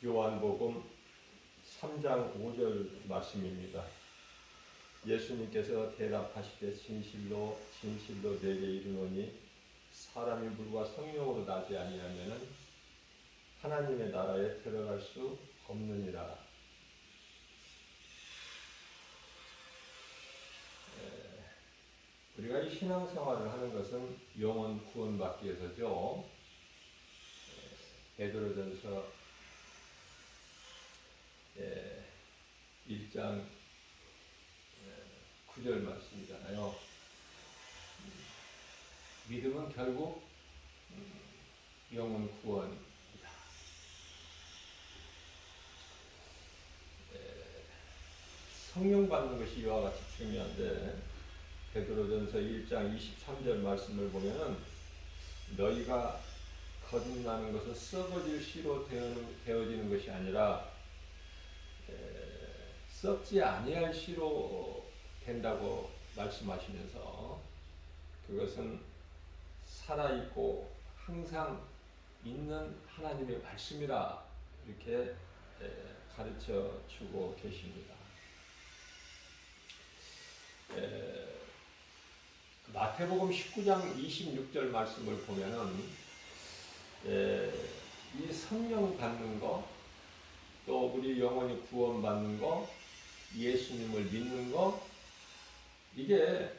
요한복음 3장 5절 말씀입니다. 예수님께서 대답하시되 진실로 진실로 내게 이르노니 사람이 물과 성령으로 나지 아니하면은 하나님의 나라에 들어갈 수 없느니라. 우리가 이 신앙생활을 하는 것은 영혼 구원받기 위해서죠. 베드로전서 1장 9절 말씀이잖아요. 믿음은 결국 영혼 구원이다. 성령 받는 것이 이와 같이 중요한데 베드로전서 1장 23절 말씀을 보면은 너희가 거듭나는 것은 썩어질 씨로 되어지는 것이 아니라 썩지 아니할 씨로 된다고 말씀하시면서 그것은 살아있고 항상 있는 하나님의 말씀이라 이렇게 가르쳐 주고 계십니다. 마태복음 19장 26절 말씀을 보면은 이 성령 받는 거, 또 우리 영혼이 구원받는 거, 예수님을 믿는 거, 이게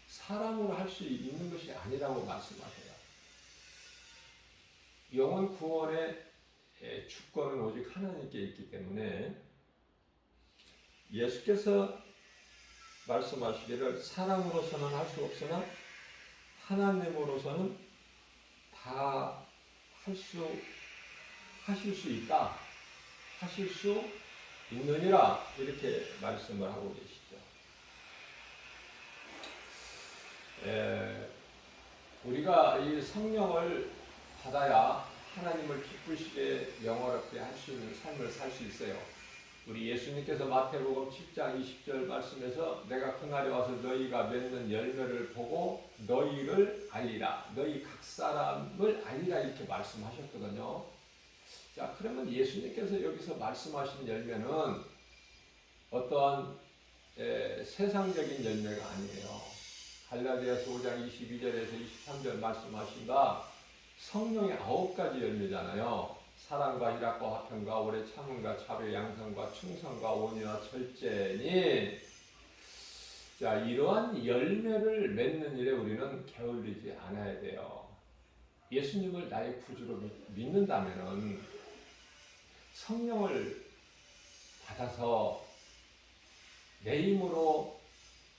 사람으로 할 수 있는 것이 아니라고 말씀하세요. 영혼 구원의 주권은 오직 하나님께 있기 때문에 예수께서 말씀하시기를 사람으로서는 할 수 없으나 하나님으로서는 다 하실 수 있다. 하실 수 있느니라 이렇게 말씀을 하고 계시죠. 우리가 이 성령을 받아야 하나님을 기쁘시게 영화롭게 할 수 있는 삶을 살 수 있어요. 우리 예수님께서 마태복음 7장 20절 말씀에서 내가 그날에 와서 너희가 맺는 열매를 보고 너희를 알리라. 너희 각 사람을 알리라 이렇게 말씀하셨거든요. 자, 그러면 예수님께서 여기서 말씀하시는 열매는 어떠한 세상적인 열매가 아니에요. 갈라디아서 5장 22절에서 23절 말씀하신가 성령의 9가지 열매잖아요. 사랑과 희락과 화평과 오래 참음과 자비 양성과 충성과 온유와 절제니 자 이러한 열매를 맺는 일에 우리는 게을리지 않아야 돼요. 예수님을 나의 구주로 믿는다면은 성령을 받아서 내 힘으로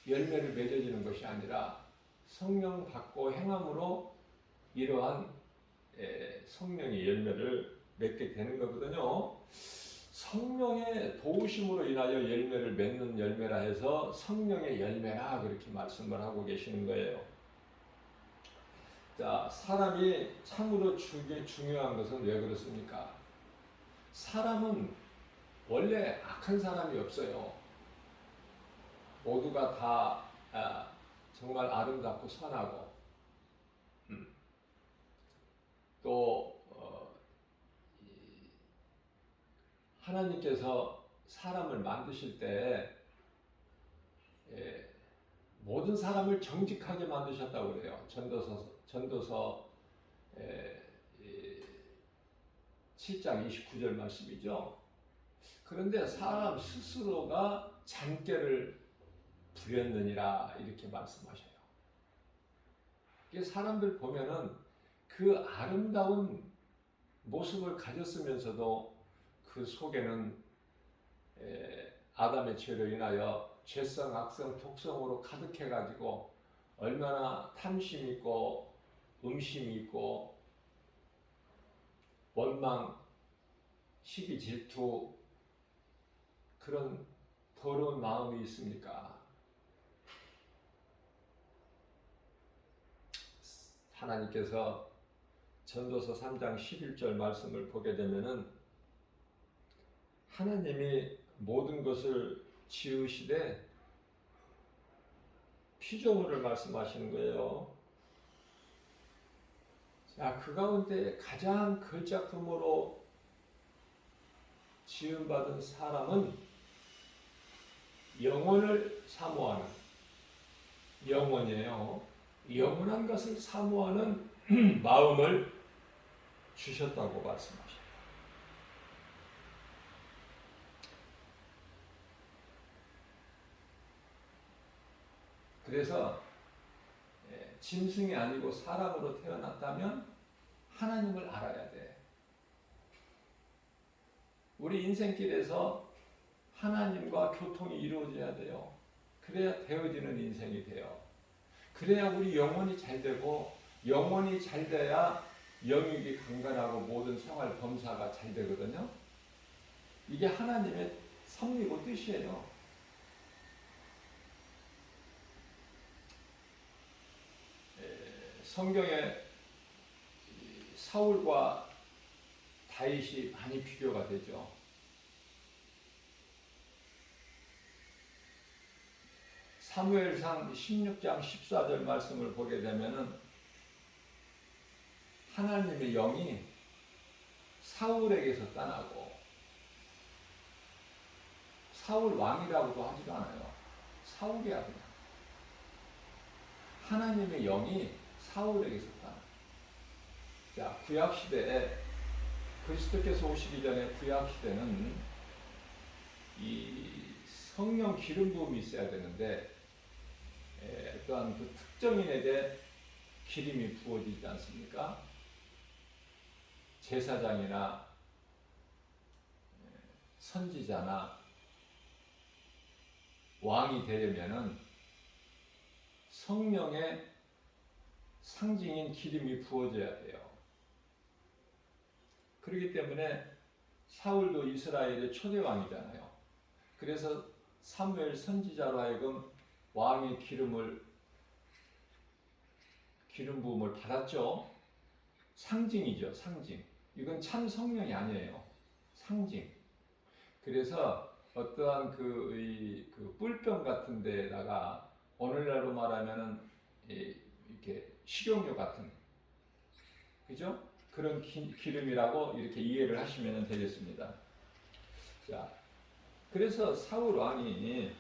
열매를 맺어지는 것이 아니라 성령 받고 행함으로 이러한 성령의 열매를 맺게 되는 거거든요. 성령의 도우심으로 인하여 열매를 맺는 열매라 해서 성령의 열매라 그렇게 말씀을 하고 계시는 거예요. 자, 사람이 참으로 중요한 것은 왜 그렇습니까? 사람은 원래 악한 사람이 없어요. 모두가 다 정말 아름답고 선하고 또 하나님께서 사람을 만드실 때 모든 사람을 정직하게 만드셨다고 그래요. 전도서 7장 29절 말씀이죠. 그런데 사람 스스로가 잔꾀를 부렸느니라 이렇게 말씀하셔요. 사람들 보면은 그 아름다운 모습을 가졌으면서도 그 속에는 아담의 죄로 인하여 죄성, 악성, 독성으로 가득해가지고 얼마나 탐심 있고 음심이 있고 원망, 시기, 질투 그런 더러운 마음이 있습니까? 하나님께서 전도서 3장 11절 말씀을 보게 되면은 하나님이 모든 것을 지으시되 피조물을 말씀하시는 거예요. 자, 그 가운데 가장 걸작품으로 지음받은 사람은 영원을 사모하는, 영원이에요. 영원한 것을 사모하는 마음을 주셨다고 말씀하십니다. 그래서 짐승이 아니고 사람으로 태어났다면 하나님을 알아야 돼. 우리 인생길에서 하나님과 교통이 이루어져야 돼요. 그래야 되어지는 인생이 돼요. 그래야 우리 영혼이 잘 되고, 영혼이 잘 돼야 영육이 강건하고 모든 생활 범사가 잘 되거든요. 이게 하나님의 섭리고 뜻이에요. 성경에 사울과 다윗이 많이 비교가 되죠. 사무엘상 16장 14절 말씀을 보게 되면은 하나님의 영이 사울에게서 떠나고, 사울 왕이라고도 하지도 않아요. 사울이야 그냥. 하나님의 영이 사울에게서 떠나. 자, 구약 시대에 그리스도께서 오시기 전에 구약 시대는 이 성령 기름 부음이 있어야 되는데 어떠한 그 특정인에게 기름이 부어지지 않습니까? 제사장이나 선지자나 왕이 되려면은 성령의 상징인 기름이 부어져야 돼요. 그렇기 때문에 사울도 이스라엘의 초대 왕이잖아요. 그래서 사무엘 선지자로 하여금 왕의 기름 부음을 받았죠. 상징이죠, 상징. 이건 참 성령이 아니에요. 상징. 그래서 어떠한 그 뿔병 같은 데다가 오늘날로 말하면은 이렇게 식용유 같은, 그죠? 그런 기름이라고 이렇게 이해를 하시면 되겠습니다. 자, 그래서 사울 왕이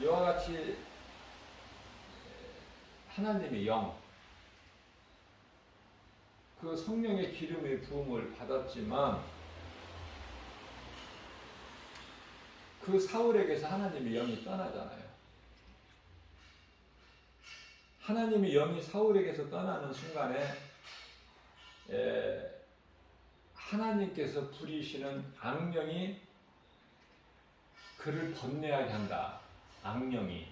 이와 같이 하나님의 영, 그 성령의 기름의 부음을 받았지만 그 사울에게서 하나님의 영이 떠나잖아요. 하나님의 영이 사울에게서 떠나는 순간에 하나님께서 부리시는 악령이 그를 번뇌하게 한다. 악령이.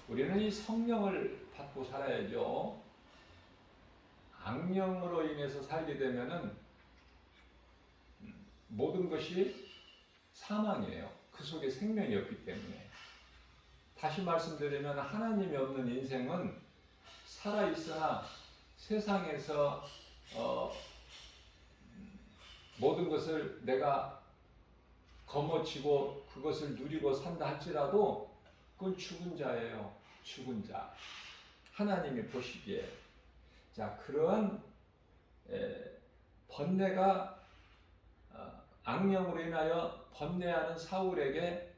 우리는 이 성령을 받고 살아야죠. 악령으로 인해서 살게 되면은 모든 것이 사망이에요. 그 속에 생명이 없기 때문에. 다시 말씀드리면 하나님이 없는 인생은 살아있으나 세상에서 모든 것을 내가 거머쥐고 그것을 누리고 산다 할지라도 그건 죽은 자예요. 죽은 자. 하나님이 보시기에. 자, 그러한 번뇌가 악령으로 인하여 번뇌하는 사울에게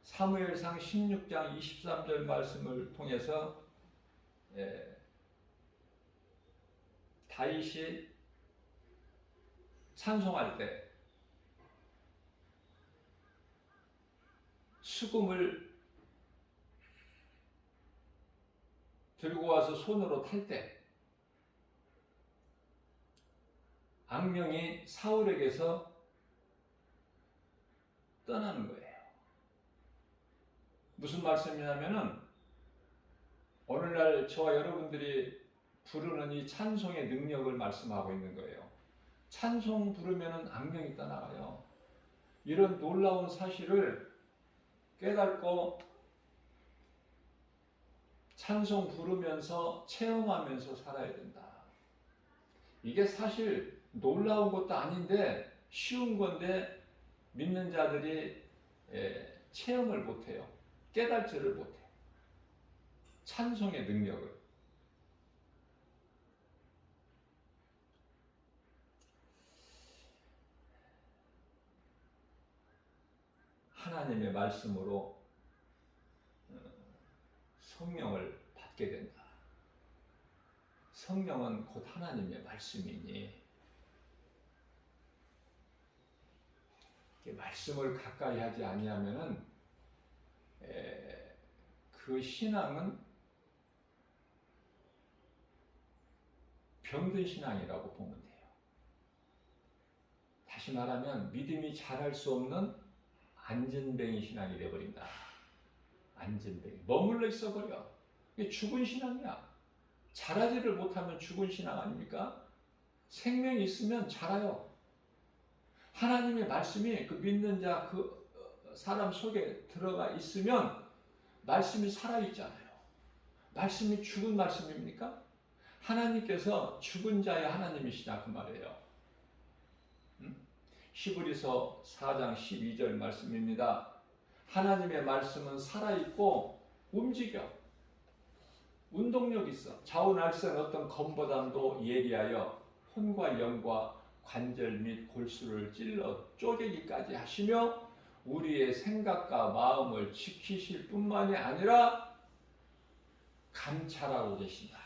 사무엘상 16장 23절 말씀을 통해서 다윗이 찬송할 때 수금을 들고 와서 손으로 탈 때 악령이 사울에게서 떠나는 거예요. 무슨 말씀이냐면은 오늘날 저와 여러분들이 부르는 이 찬송의 능력을 말씀하고 있는 거예요. 찬송 부르면은 악령이 떠나가요. 이런 놀라운 사실을 깨닫고 찬송 부르면서 체험하면서 살아야 된다. 이게 사실 놀라운 것도 아닌데 쉬운 건데 믿는 자들이 체험을 못해요. 깨달지를 못해요. 찬송의 능력을. 하나님의 말씀으로 성령을 받게 된다. 성령은 곧 하나님의 말씀이니 말씀을 가까이 하지 아니하면은 그 신앙은 병든 신앙이라고 보면 돼요. 다시 말하면 믿음이 자랄 수 없는 안전뱅이 신앙이 되어버린다. 안전뱅이. 머물러 있어버려. 이게 죽은 신앙이야. 자라지를 못하면 죽은 신앙 아닙니까? 생명이 있으면 자라요. 하나님의 말씀이 그 믿는 자, 그 사람 속에 들어가 있으면 말씀이 살아있잖아요. 말씀이 죽은 말씀입니까? 하나님께서 죽은 자의 하나님이시다 그 말이에요. 히브리서 4장 12절 말씀입니다. 하나님의 말씀은 살아있고 움직여. 운동력 있어. 좌우날선 어떤 검보다도 예리하여 혼과 영과 관절 및 골수를 찔러 쪼개기까지 하시며 우리의 생각과 마음을 지키실 뿐만이 아니라 감찰하고 계신다.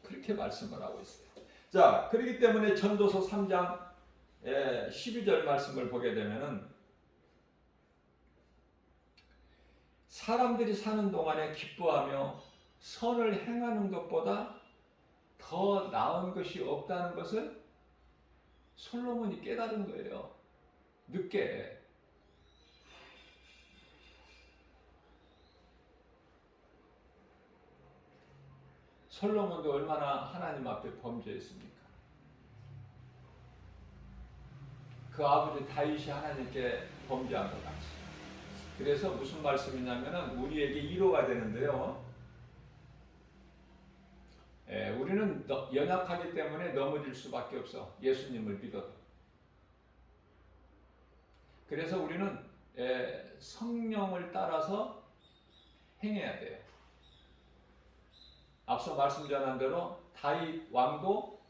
그렇게 말씀을 하고 있어요. 자, 그렇기 때문에 전도서 3장 12절 말씀을 보게 되면은 사람들이 사는 동안에 기뻐하며 선을 행하는 것보다 더 나은 것이 없다는 것을 솔로몬이 깨달은 거예요. 늦게. 솔로몬도 얼마나 하나님 앞에 범죄했습니까? 그 아버지 다윗이 하나님께 범죄한 것 같이. 그래서 무슨 말씀이냐면은 우리에게 위로가 되는데요. 우리는 연약하기 때문에 넘어질 수밖에 없어. 예수님을 믿어도. 그래서 우리는 성령을 따라서 행해야 돼요. 앞서 말씀 전한 대로 다윗 왕도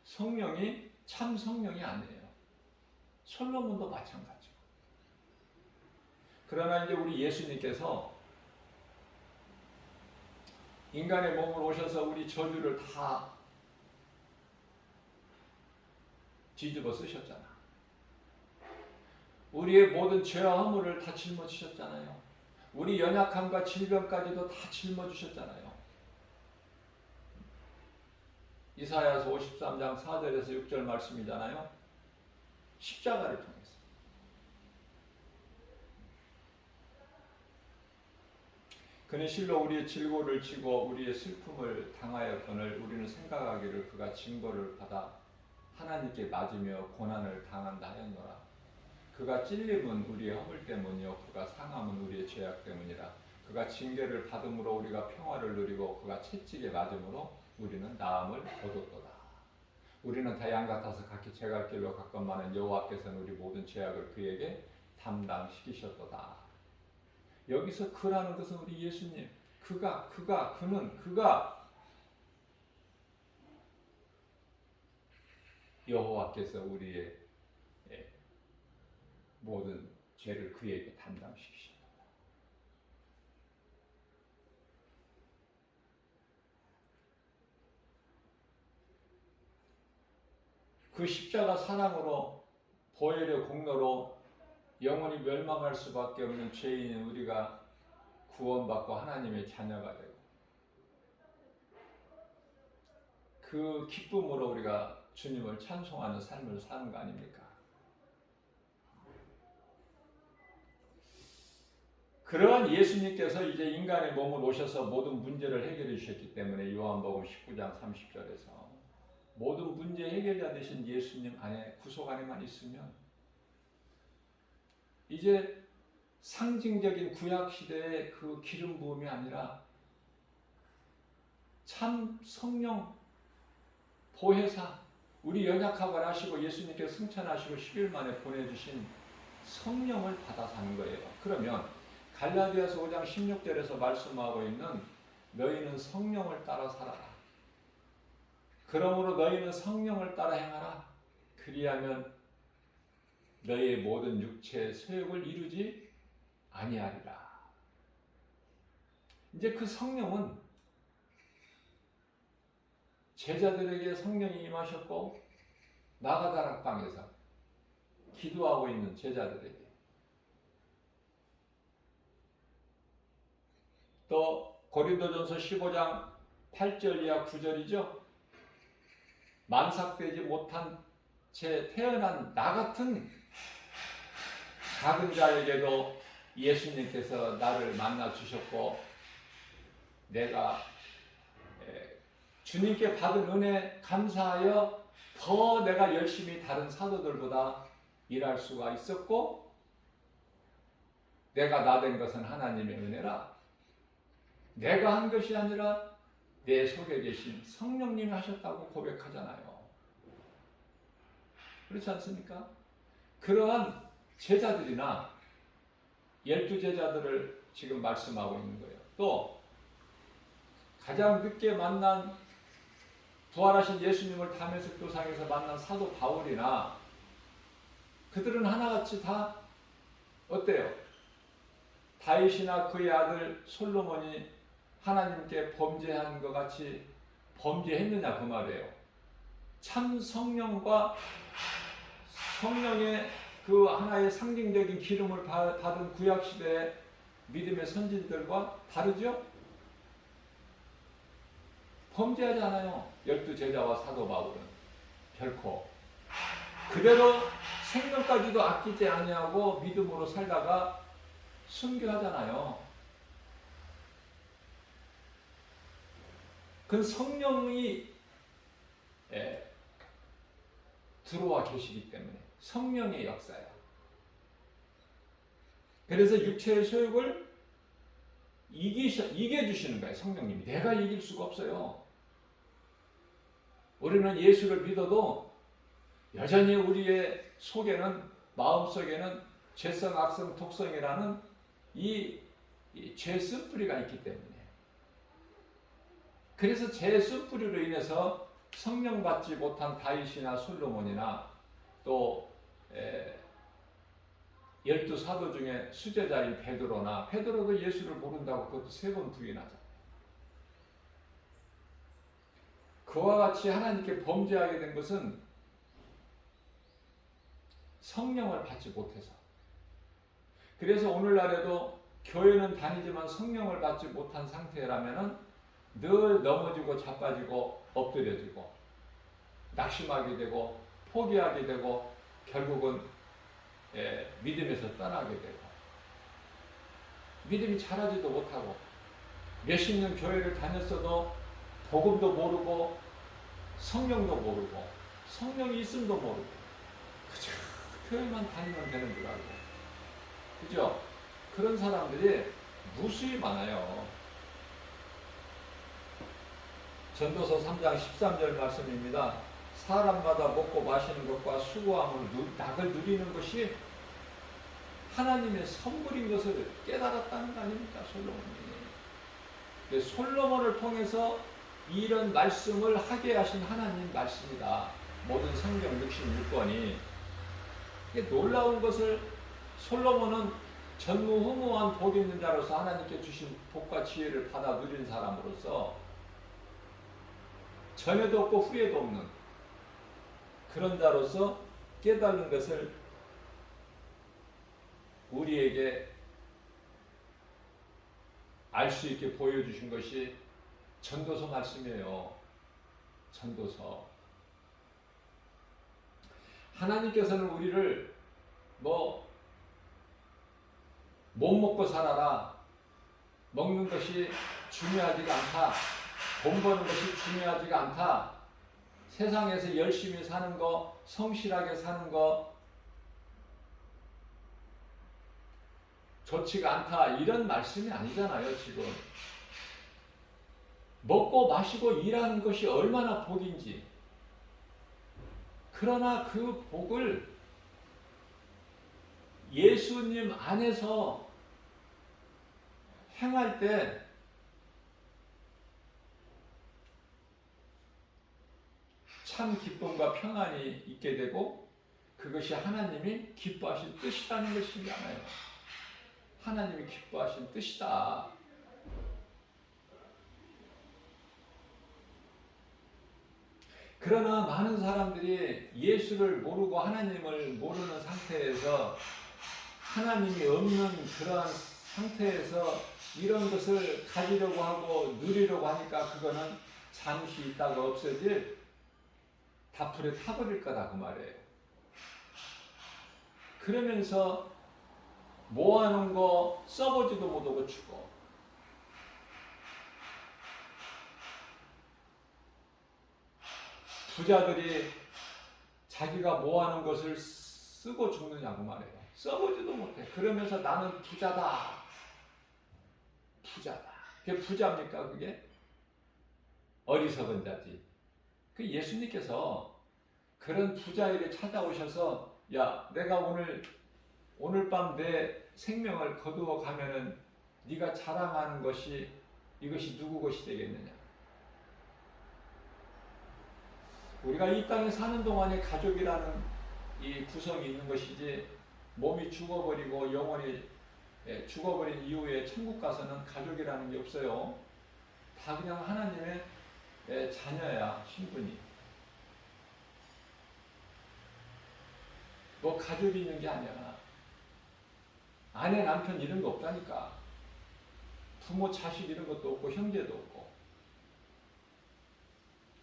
성령이 참 성령이 아니에요. 솔로몬도 마찬가지고. 그러나 이제 우리 예수님께서 인간의 몸으로 오셔서 우리 저주를 다 뒤집어 쓰셨잖아. 우리의 모든 죄와 허물을 다 짊어지셨잖아요. 우리 연약함과 질병까지도 다 짊어지셨잖아요. 이사야서 53장 4절에서 6절 말씀이잖아요. 십자가를 통해서. 그는 실로 우리의 질고를 지고 우리의 슬픔을 당하였거늘 우리는 생각하기를 그가 징벌을 받아 하나님께 맞으며 고난을 당한다 하였노라. 그가 찔림은 우리의 허물 때문이요 그가 상함은 우리의 죄악 때문이라. 그가 징계를 받음으로 우리가 평화를 누리고 그가 채찍에 맞음으로 우리는 나음을 얻었도다. 우리는 다 양 같아서 각기 제갈 길로 갔건만은 여호와께서는 우리 모든 죄악을 그에게 담당시키셨도다. 여기서 그라는 것은 우리 예수님, 그가 여호와께서 우리의 모든 죄를 그에게 담당시키셨다. 그 십자가 사랑으로 보혈의 공로로 영원히 멸망할 수밖에 없는 죄인인 우리가 구원받고 하나님의 자녀가 되고 그 기쁨으로 우리가 주님을 찬송하는 삶을 사는 거 아닙니까? 그러한 예수님께서 이제 인간의 몸을 오셔서 모든 문제를 해결해 주셨기 때문에 요한복음 19장 30절에서 모든 문제 해결자 되신 예수님 안에 구속 안에만 있으면 이제 상징적인 구약 시대의 그 기름 부음이 아니라 참 성령 보혜사 우리 연약하고 하시고 예수님께서 승천하시고 10일 만에 보내주신 성령을 받아 사는 거예요. 그러면 갈라디아서 5장 16절에서 말씀하고 있는 너희는 성령을 따라 살아라. 그러므로 너희는 성령을 따라 행하라. 그리하면 너의 모든 육체의 소욕을 이루지 아니하리라. 이제 그 성령은 제자들에게 성령이 임하셨고 마가다락방에서 기도하고 있는 제자들에게, 또 고린도전서 15장 8절 이하 9절이죠. 만삭되지 못한 채 태어난 나 같은 작은 자에게도 예수님께서 나를 만나 주셨고, 내가 주님께 받은 은혜 감사하여 더 내가 열심히 다른 사도들보다 일할 수가 있었고, 내가 나 된 것은 하나님의 은혜라. 내가 한 것이 아니라 내 속에 계신 성령님이 하셨다고 고백하잖아요. 그렇지 않습니까? 그러한 제자들이나 12제자들을 지금 말씀하고 있는 거예요. 또 가장 늦게 만난 부활하신 예수님을 담에색 도상에서 만난 사도 바울이나, 그들은 하나같이 다 어때요? 다윗이나 그의 아들 솔로몬이 하나님께 범죄한 것 같이 범죄했느냐 그 말이에요. 참 성령과 성령의 그 하나의 상징적인 기름을 받은 구약시대의 믿음의 선진들과 다르죠? 범죄하지 않아요. 12제자와 사도 바울은 결코. 그대로 생명까지도 아끼지 아니하고 믿음으로 살다가 순교하잖아요. 그 성령이 들어와 계시기 때문에 성령의 역사야. 그래서 육체의 소욕을 이겨주시는 거예요. 성령님이. 내가 이길 수가 없어요. 우리는 예수를 믿어도 여전히 우리의 속에는, 마음속에는 죄성, 악성, 독성이라는 이 죄 쓴뿌리가 있기 때문에, 그래서 죄 쓴뿌리로 인해서 성령 받지 못한 다윗이나 솔로몬이나 또 12사도 중에 수제자인 베드로도 예수를 모른다고 그것도 3번 부인하잖아요. 그와 같이 하나님께 범죄하게 된 것은 성령을 받지 못해서. 그래서 오늘날에도 교회는 다니지만 성령을 받지 못한 상태라면은 늘 넘어지고 자빠지고 엎드려지고 낙심하게 되고 포기하게 되고 결국은 믿음에서 떠나게 되고 믿음이 자라지도 못하고 몇십 년 교회를 다녔어도 복음도 모르고 성령도 모르고 성령이 있음도 모르고 그저 교회만 다니면 되는 줄 알고, 그죠? 그런 사람들이 무수히 많아요. 전도서 3장 13절 말씀입니다. 사람마다 먹고 마시는 것과 수고함을 낙을 누리는 것이 하나님의 선물인 것을 깨달았다는 거 아닙니까, 솔로몬이. 솔로몬을 통해서 이런 말씀을 하게 하신 하나님 말씀이다. 모든 성경 66권이. 이게 놀라운 것을 솔로몬은 전무후무한 복 있는 자로서 하나님께 주신 복과 지혜를 받아 누린 사람으로서 전에도 없고 후에도 없는 그런 자로서 깨달은 것을 우리에게 알 수 있게 보여주신 것이 전도서 말씀이에요. 전도서. 하나님께서는 우리를 못 먹고 살아라, 먹는 것이 중요하지가 않다, 돈 버는 것이 중요하지가 않다, 세상에서 열심히 사는 거, 성실하게 사는 거 좋지가 않다, 이런 말씀이 아니잖아요. 지금 먹고 마시고 일하는 것이 얼마나 복인지. 그러나 그 복을 예수님 안에서 행할 때 참 기쁨과 평안이 있게 되고 그것이 하나님이 기뻐하신 뜻이라는 것이잖아요. 하나님이 기뻐하신 뜻이다. 그러나 많은 사람들이 예수를 모르고 하나님을 모르는 상태에서, 하나님이 없는 그러한 상태에서 이런 것을 가지려고 하고 누리려고 하니까 그거는 잠시 있다가 없어질, 다 불에 타버릴 거다 그 말이에요. 그러면서 모아놓은 거 써보지도 못하고 죽어. 부자들이 자기가 모아놓은 것을 쓰고 죽느냐고 말해요. 써보지도 못해. 그러면서 나는 부자다. 부자다. 그게 부자입니까 그게? 어리석은 자지. 그 예수님께서 그런 부자에게 찾아오셔서, 야, 내가 오늘 밤 내 생명을 거두어 가면은 네가 자랑하는 것이 이것이 누구 것이 되겠느냐? 우리가 이 땅에 사는 동안에 가족이라는 이 구성이 있는 것이지, 몸이 죽어버리고 영혼이 죽어버린 이후에 천국 가서는 가족이라는 게 없어요. 다 그냥 하나님의 자녀야, 신분이. 뭐 가족이 있는 게 아니야. 아내, 남편 이런 거 없다니까. 부모, 자식 이런 것도 없고 형제도 없고.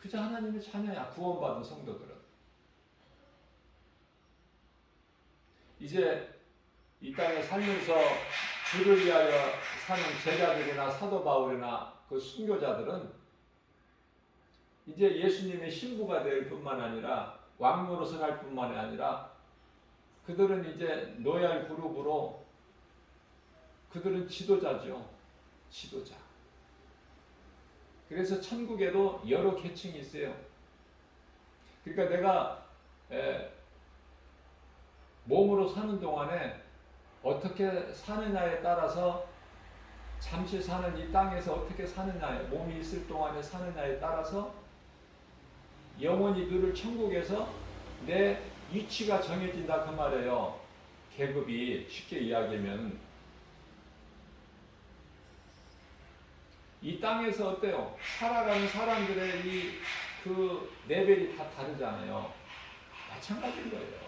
그저 하나님의 자녀야, 구원받은 성도들은. 이제 이 땅에 살면서 주를 위하여 사는 제자들이나 사도 바울이나 그 순교자들은 이제 예수님의 신부가 될 뿐만 아니라 왕 노릇을 할 뿐만 아니라 그들은 이제 로얄 그룹으로, 그들은 지도자죠. 지도자. 그래서 천국에도 여러 계층이 있어요. 그러니까 내가 몸으로 사는 동안에 어떻게 사느냐에 따라서, 잠시 사는 이 땅에서 어떻게 사느냐에, 몸이 있을 동안에 사느냐에 따라서 영원히 누릴 천국에서 내 위치가 정해진다 그 말이에요. 계급이, 쉽게 이야기하면 이 땅에서 어때요? 살아가는 사람들의 그 레벨이 다 다르잖아요. 마찬가지인 거예요.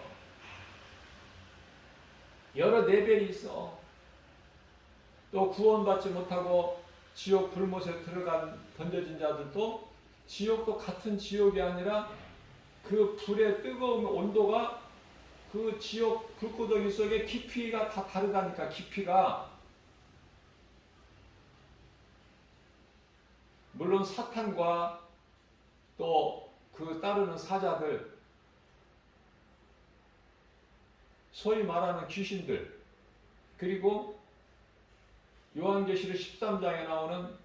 여러 레벨이 있어. 또 구원받지 못하고 지옥 불못에 던져진 자들도, 지옥도 같은 지옥이 아니라 그 불의 뜨거운 온도가 그 지옥 불구덩이 속에 깊이가 다 다르다니까. 깊이가. 물론 사탄과 또 그 따르는 사자들, 소위 말하는 귀신들, 그리고 요한계시록 13장에 나오는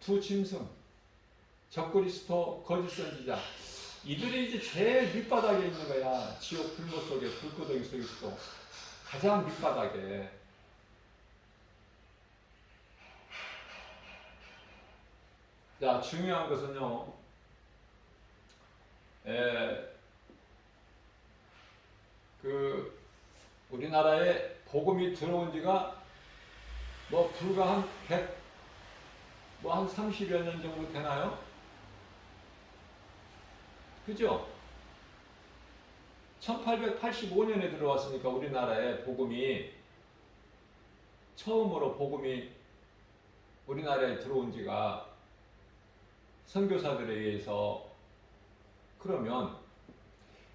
두 짐승, 적그리스도, 거짓 선지자, 이들이 이제 제일 밑바닥에 있는 거야. 지옥 불못 속에, 불구덩이 속에서도 가장 밑바닥에. 자, 중요한 것은요, 우리나라에 복음이 들어온 지가 뭐 불과 한 30여 년 정도 되나요? 그죠? 1885년에 들어왔으니까 우리나라에 복음이, 처음으로 복음이 우리나라에 들어온 지가 선교사들에 의해서. 그러면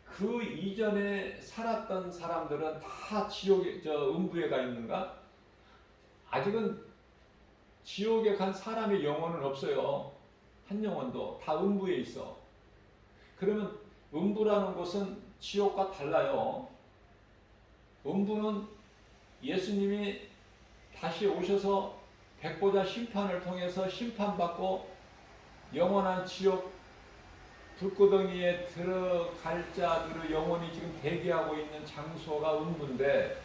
그 이전에 살았던 사람들은 다 지옥에, 음부에 가 있는가? 아직은 지옥에 간 사람의 영혼은 없어요. 한 영혼도. 다 음부에 있어. 그러면 음부라는 곳은 지옥과 달라요. 음부는 예수님이 다시 오셔서 백보자 심판을 통해서 심판받고 영원한 지옥 불구덩이에 들어갈 자들의 영혼이 지금 대기하고 있는 장소가 음부인데,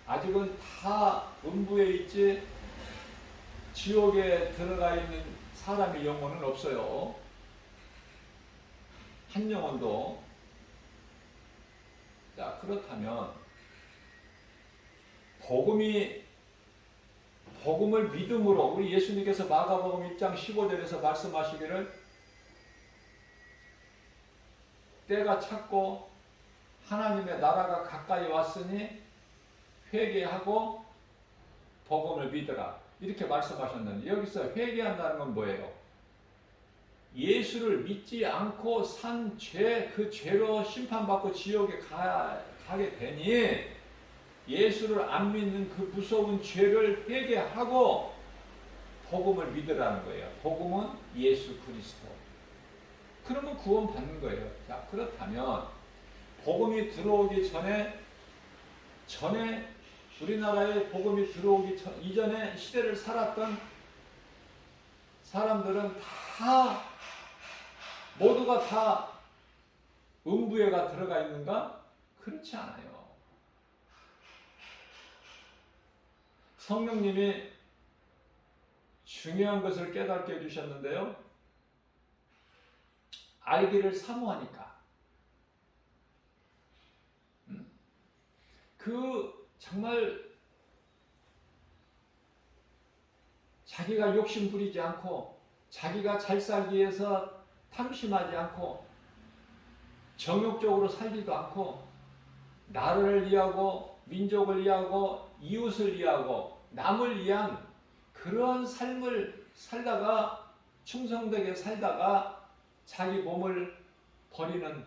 아직은 다 음부에 있지 지옥에 들어가 있는 사람의 영혼은 없어요. 한 영혼도. 자, 그렇다면 복음을 믿음으로, 우리 예수님께서 마가복음 1장 15절에서 말씀하시기를 때가 찼고 하나님의 나라가 가까이 왔으니 회개하고 복음을 믿으라, 이렇게 말씀하셨는데, 여기서 회개한다는 건 뭐예요? 예수를 믿지 않고 산 죄, 그 죄로 심판받고 지옥에 가게 되니 예수를 안 믿는 그 무서운 죄를 회개하고 복음을 믿으라는 거예요. 복음은 예수 그리스도. 그러면 구원받는 거예요. 자, 그렇다면 복음이 들어오기 전에 우리나라에 복음이 들어오기 이전에 시대를 살았던 사람들은 모두가 다 음부에가 들어가 있는가? 그렇지 않아요. 성령님이 중요한 것을 깨닫게 해주셨는데요. 알기를 사모하니까. 정말 자기가 욕심 부리지 않고 자기가 잘 살기 위해서 탐심하지 않고 정욕적으로 살지도 않고 나를 위하고 민족을 위하고 이웃을 위하고 남을 위한 그런 삶을 살다가 충성되게 살다가 자기 몸을 버리는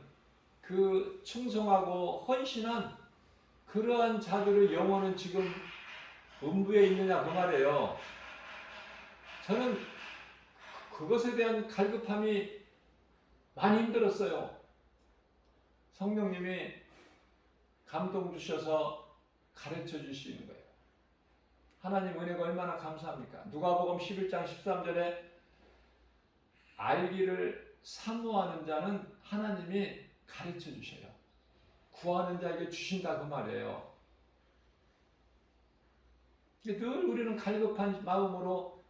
그 충성하고 헌신한 그러한 자들의 영혼은 지금 음부에 있느냐 그 말이에요. 저는 그것에 대한 갈급함이 많이 힘들었어요. 성령님이 감동 주셔서 가르쳐 주시는 거예요. 하나님 은혜가 얼마나 감사합니까? 누가복음 11장 13절에 알기를 사모하는 자는 하나님이 가르쳐 주셔요. 구하는 자에게 주신다 그 말이에요. 늘 우리는 갈급한 마음으로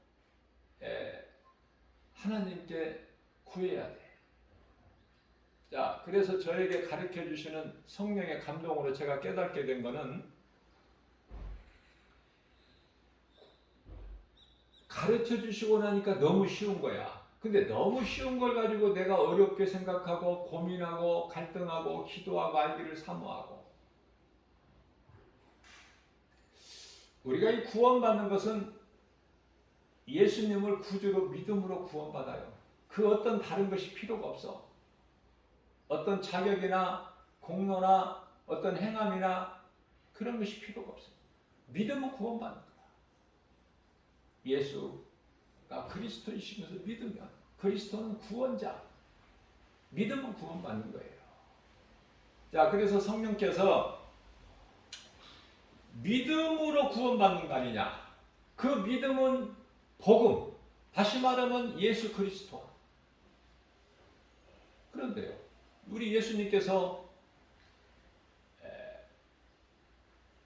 하나님께 구해야 돼. 자, 그래서 저에게 가르쳐 주시는 성령의 감동으로 제가 깨닫게 된 것은, 가르쳐 주시고 나니까 너무 쉬운 거야. 근데 너무 쉬운 걸 가지고 내가 어렵게 생각하고 고민하고 갈등하고 기도하고 알기를 사모하고. 우리가 이 구원받는 것은 예수님을 구주로 믿음으로 구원받아요. 그 어떤 다른 것이 필요가 없어. 어떤 자격이나 공로나 어떤 행함이나 그런 것이 필요가 없어요. 믿음은 구원받는 거야. 예수가 그리스도이시면서 믿으면, 그리스도는 구원자, 믿음은 구원받는 거예요. 자, 그래서 성령께서 믿음으로 구원받는 거 아니냐? 그 믿음은 복음, 다시 말하면 예수 그리스도. 그런데요, 우리 예수님께서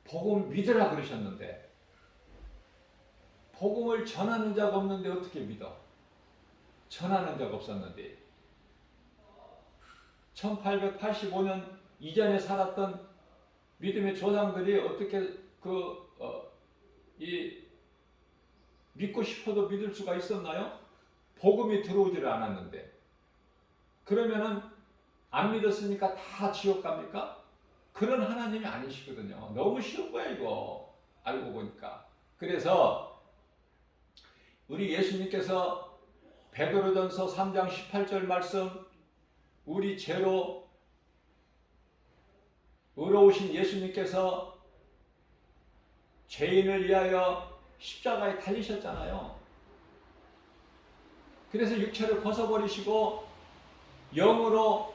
복음 믿으라 그러셨는데 복음을 전하는 자가 없는데 어떻게 믿어? 전하는 자가 없었는데 1885년 이전에 살았던 믿음의 조상들이 어떻게 믿고 싶어도 믿을 수가 있었나요? 복음이 들어오지를 않았는데. 그러면은 안 믿었으니까 다 지옥 갑니까? 그런 하나님이 아니시거든요. 너무 쉬운 거야 이거, 알고 보니까. 그래서 우리 예수님께서 베드로전서 3장 18절 말씀, 우리 죄로 의로우신 예수님께서 죄인을 위하여 십자가에 달리셨잖아요. 그래서 육체를 벗어버리시고 영으로,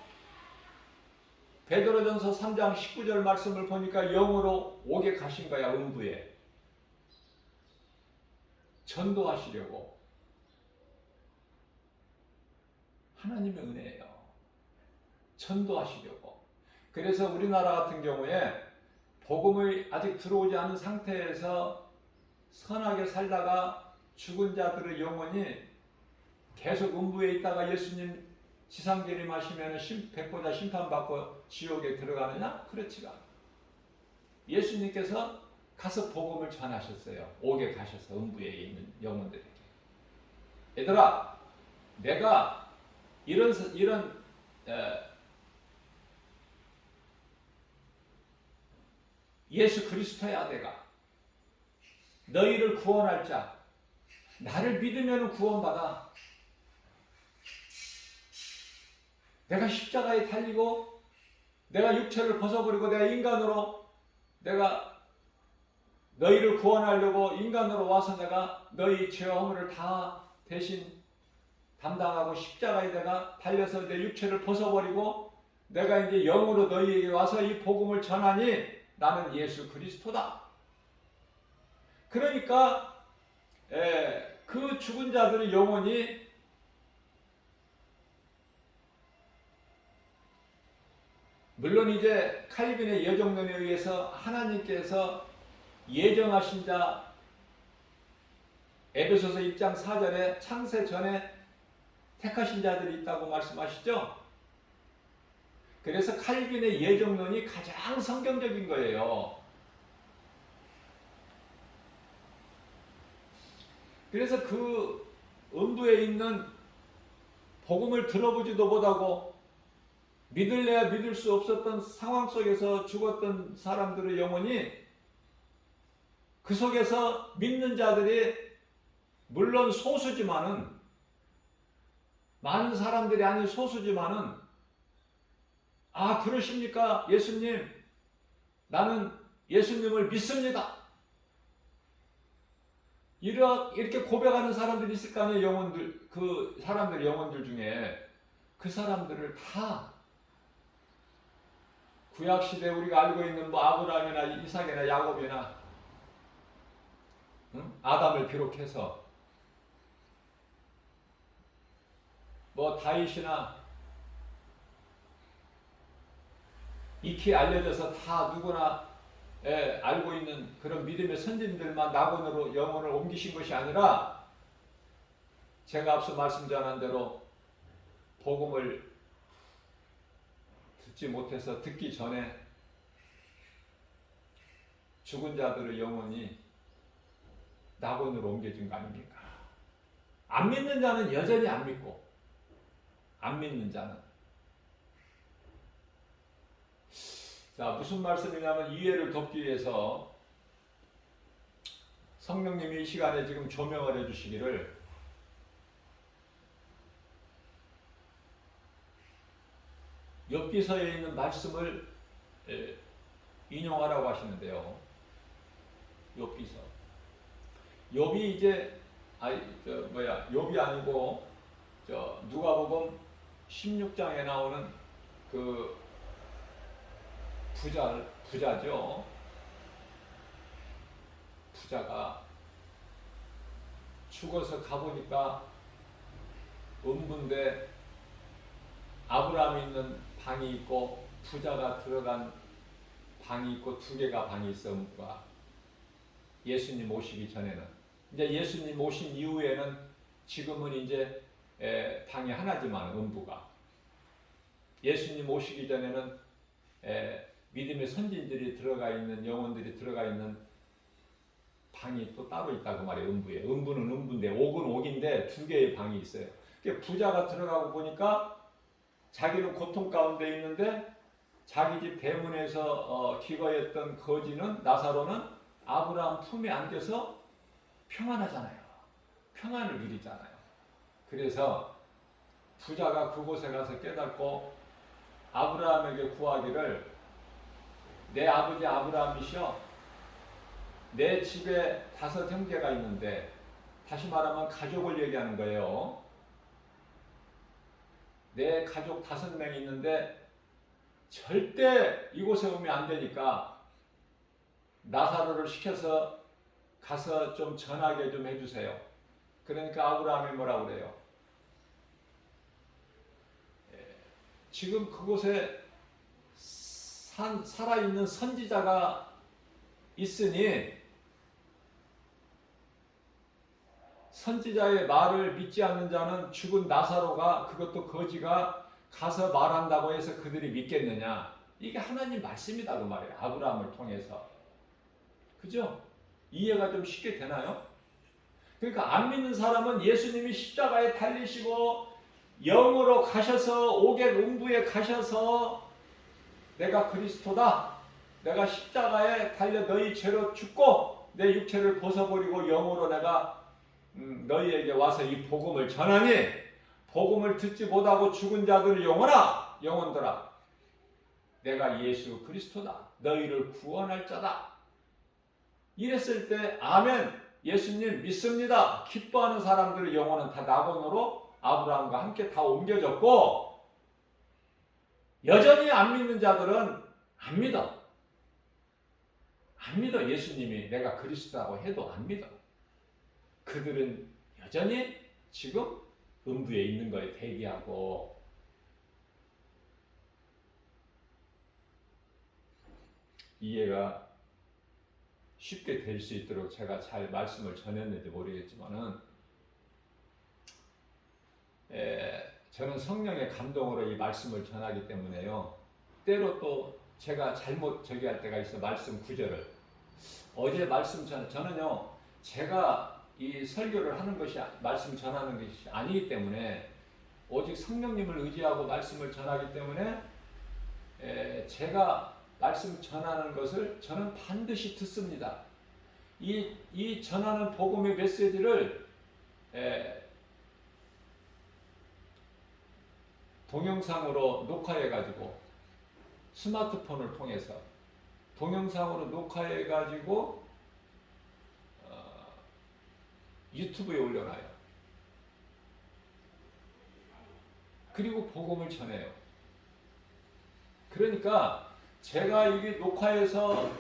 베드로전서 3장 19절 말씀을 보니까 영으로 오게 가신 거야. 음부에 전도하시려고. 하나님의 은혜예요. 전도하시려고. 그래서 우리나라 같은 경우에 복음이 아직 들어오지 않은 상태에서 선하게 살다가 죽은 자들의 영혼이 계속 음부에 있다가 예수님 지상재림하시면 백보자 심판받고 지옥에 들어가느냐? 그렇지가 않아요. 예수님께서 가서 복음을 전하셨어요. 옥에 가셔서 음부에 있는 영혼들에게. 얘들아, 내가 이런 예수 그리스도야. 내가 너희를 구원할 자, 나를 믿으면 구원받아. 내가 십자가에 달리고 내가 육체를 벗어버리고 내가 인간으로 내가 너희를 구원하려고 인간으로 와서 내가 너희 죄와 허물을 다 대신 담당하고 십자가에 내가 달려서 내 육체를 벗어버리고 내가 이제 영으로 너희에게 와서 이 복음을 전하니 나는 예수 그리스도다. 그러니까 그 죽은 자들의 영혼이 물론 이제 칼빈의 예정론에 의해서 하나님께서 예정하신 자 에베소서 1장 4절에 창세 전에 택하신 자들이 있다고 말씀하시죠. 그래서 칼빈의 예정론이 가장 성경적인 거예요. 그래서 그 음부에 있는 복음을 들어보지도 못하고 믿을래야 믿을 수 없었던 상황 속에서 죽었던 사람들의 영혼이 그 속에서 믿는 자들이 물론 소수지만은 많은 사람들이 아닌 소수지만은 아 그러십니까 예수님 나는 예수님을 믿습니다. 이렇게 고백하는 사람들이 있을 거 아니에요. 영혼들 그 사람들 영혼들 중에 그 사람들을 다 구약시대 우리가 알고 있는 뭐 아브라함이나 이삭이나 야곱이나 아담을 비롯해서 뭐 다윗이나 익히 알려져서 다 누구나 알고 있는 그런 믿음의 선진들만 낙원으로 영혼을 옮기신 것이 아니라 제가 앞서 말씀 전한 대로 복음을 듣지 못해서 듣기 전에 죽은 자들의 영혼이 낙원으로 옮겨진 거 아닙니까? 안 믿는 자는 여전히 안 믿고 안 믿는 자는 자 무슨 말씀이냐면 이해를 돕기 위해서 성령님이 이 시간에 지금 조명을 해주시기를 욥기서에 있는 말씀을 인용하라고 하시는데요. 욥기서 욥이 이제 욥이 아니고 누가복음 16장에 나오는 그 부자죠. 부자가 죽어서 가보니까 음부인데 아브라함이 있는 방이 있고 부자가 들어간 방이 있고 두 개가 방이 있어. 음부가 예수님 오시기 전에는 이제 예수님 오신 이후에는 지금은 이제 방이 하나지만 음부가 예수님 오시기 전에는 믿음의 선진들이 들어가 있는 영혼들이 들어가 있는 방이 또 따로 있다고 말이에요. 음부에 음부는 음부인데 옥은 옥인데 두 개의 방이 있어요. 부자가 들어가고 보니까 자기는 고통 가운데 있는데 자기 집 대문에서 기거했던 거지는 나사로는 아브라함 품에 안겨서 평안하잖아요. 평안을 누리잖아요. 그래서 부자가 그곳에 가서 깨닫고 아브라함에게 구하기를 내 아버지 아브라함이시여 내 집에 5 형제가 있는데 다시 말하면 가족을 얘기하는 거예요. 내 가족 5명이 있는데 절대 이곳에 오면 안 되니까 나사로를 시켜서 가서 좀 전하게 좀 해주세요. 그러니까 아브라함이 뭐라고 그래요? 지금 그곳에 살아있는 선지자가 있으니 선지자의 말을 믿지 않는 자는 죽은 나사로가, 그것도 거지가 가서 말한다고 해서 그들이 믿겠느냐. 이게 하나님 말씀이다 그 말이에요. 아브라함을 통해서. 그죠? 이해가 좀 쉽게 되나요? 그러니까 안 믿는 사람은 예수님이 십자가에 달리시고 영으로 가셔서 오개 음부에 가셔서 내가 그리스도다, 내가 십자가에 달려 너희 죄로 죽고 내 육체를 벗어버리고 영으로 내가 너희에게 와서 이 복음을 전하니 복음을 듣지 못하고 죽은 자들을 영혼들아 내가 예수 그리스도다, 너희를 구원할 자다. 이랬을 때 아멘, 예수님 믿습니다, 기뻐하는 사람들의 영혼은 다 낙원으로 아브라함과 함께 다 옮겨졌고, 여전히 안 믿는 자들은 안 믿어. 안 믿어. 예수님이 내가 그리스도라고 해도 안 믿어. 그들은 여전히 지금 음부에 있는 거에 대기하고. 이해가 쉽게 될 수 있도록 제가 잘 말씀을 전했는지 모르겠지만은, 저는 성령의 감동으로 이 말씀을 전하기 때문에요. 때로 또 제가 잘못 할 때가 있어. 말씀 구절을. 어제 말씀 저는요, 제가 이 설교를 하는 것이, 말씀 전하는 것이 아니기 때문에, 오직 성령님을 의지하고 말씀을 전하기 때문에, 제가 말씀 전하는 것을 저는 반드시 듣습니다. 이 전하는 복음의 메시지를 동영상으로 녹화해가지고, 스마트폰을 통해서 동영상으로 녹화해가지고 유튜브에 올려놔요. 그리고 복음을 전해요. 그러니까 제가 이게 녹화해서,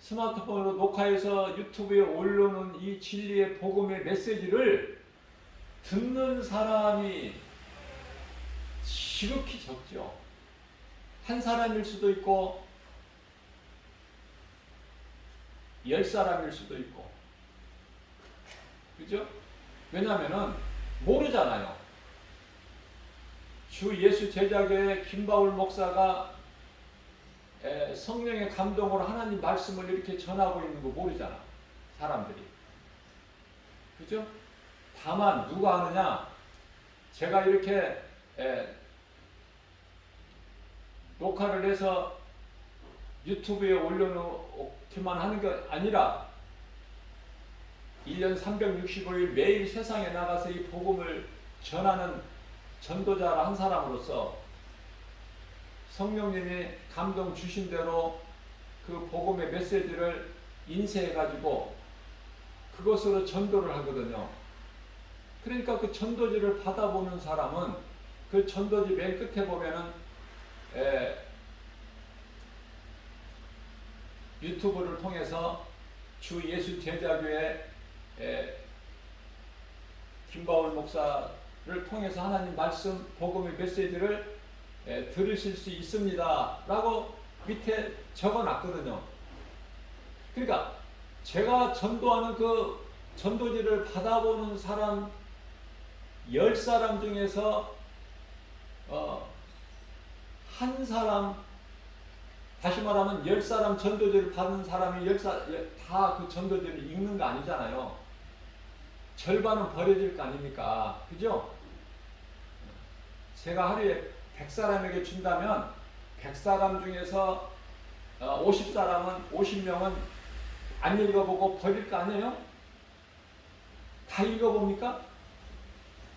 스마트폰으로 녹화해서 유튜브에 올려놓은 이 진리의 복음의 메시지를 듣는 사람이 지극히 적죠. 한 사람일 수도 있고 10사람일 수도 있고. 그죠? 왜냐하면은 모르잖아요. 주 예수 제자교회 김바울 목사가 성령의 감동으로 하나님 말씀을 이렇게 전하고 있는 거 모르잖아, 사람들이. 그죠? 다만 누가 아느냐? 제가 이렇게 녹화를 해서 유튜브에 올려놓기만 하는 게 아니라 1년 365일 매일 세상에 나가서 이 복음을 전하는 전도자라 한 사람으로서 성령님이 감동 주신 대로 그 복음의 메시지를 인쇄해가지고 그것으로 전도를 하거든요. 그러니까 그 전도지를 받아보는 사람은 그 전도지 맨 끝에 보면은 유튜브를 통해서 주 예수 제자교회 김바울 목사를 통해서 하나님 말씀 복음의 메시지를 들으실 수 있습니다 라고 밑에 적어놨거든요. 그러니까 제가 전도하는 그 전도지를 받아보는 사람 10사람 중에서 한 사람, 다시 말하면 10사람 전도지를 받은 사람이 다 그 전도지를 읽는 거 아니잖아요. 절반은 버려질 거 아닙니까? 그죠? 제가 하루에 100사람에게 준다면 100사람 중에서 50사람은 50명은 안 읽어보고 버릴 거 아니에요? 다 읽어봅니까?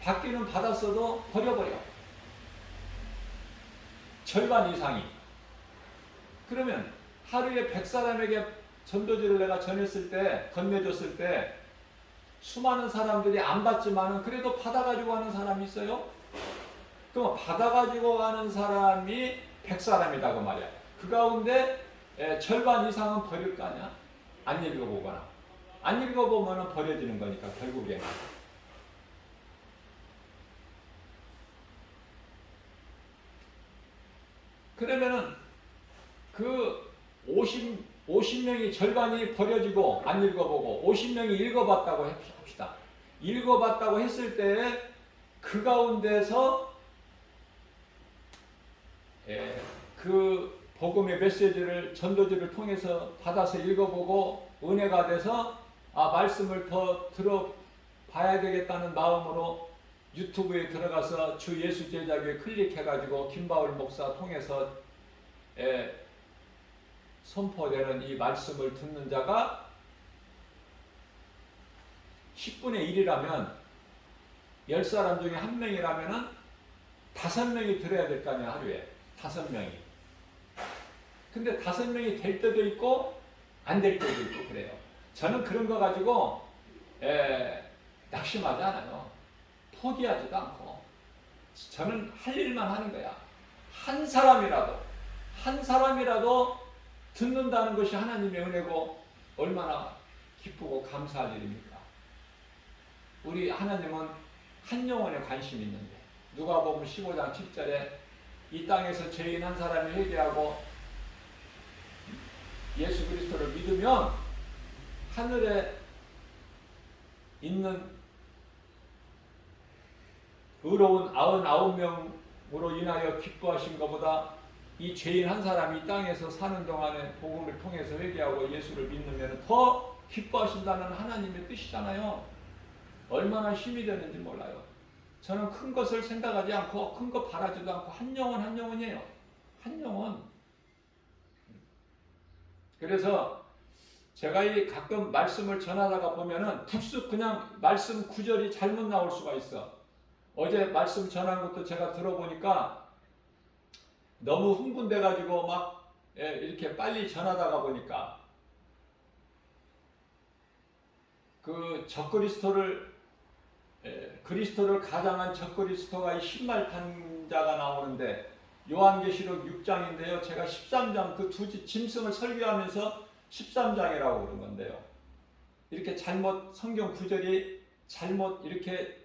받기는 받았어도 버려버려. 절반 이상이. 그러면 하루에 100사람에게 전도지를 내가 건네줬을 때 수많은 사람들이 안 받지만은 그래도 받아가지고 가는 사람이 있어요? 그럼 받아가지고 가는 사람이 100사람이다 그 말이야. 그 가운데 절반 이상은 버릴 거 아니야? 안 읽어보거나. 안 읽어보면 버려지는 거니까 결국에는. 그러면은 그 50명이 절반이 버려지고 안 읽어보고 50명이 읽어봤다고 합시다. 읽어봤다고 했을 때에 그 가운데서 그 복음의 메시지를 전도지를 통해서 받아서 읽어보고 은혜가 돼서 말씀을 더 들어봐야 되겠다는 마음으로 유튜브에 들어가서 주 예수 제자교회 클릭해가지고 김바울 목사 통해서 선포되는 이 말씀을 듣는 자가 10분의 1이라면 10사람 중에 1명이라면 5명이 들어야 될 거 아니야, 하루에. 5명이. 근데 5명이 될 때도 있고 안 될 때도 있고 그래요. 저는 그런 거 가지고 낙심하지 않아요. 포기하지도 않고 저는 할 일만 하는 거야. 한 사람이라도 듣는다는 것이 하나님의 은혜고 얼마나 기쁘고 감사할 일입니까? 우리 하나님은 한 영혼에 관심이 있는데 누가복음 15장 7절에 이 땅에서 죄인 한 사람이 회개하고 예수 그리스도를 믿으면 하늘에 있는 의로운 99명으로 인하여 기뻐하신 것보다 이 죄인 한 사람이 이 땅에서 사는 동안에 복음을 통해서 회개하고 예수를 믿으면 더 기뻐하신다는 하나님의 뜻이잖아요. 얼마나 힘이 되는지 몰라요. 저는 큰 것을 생각하지 않고 큰 거 바라지도 않고 한 영혼 한 영혼이에요. 한 영혼. 그래서 제가 이 가끔 말씀을 전하다가 보면은 불쑥 그냥 말씀 구절이 잘못 나올 수가 있어. 어제 말씀 전한 것도 제가 들어보니까 너무 흥분돼가지고 막 이렇게 빨리 전하다가 보니까 그 그리스도를 가장한 적그리스도가 이 신발 탄 자가 나오는데 요한계시록 6장인데요. 제가 13장 그 두 짐승을 설교하면서 13장이라고 그런 건데요. 이렇게 잘못 성경 구절이 잘못 이렇게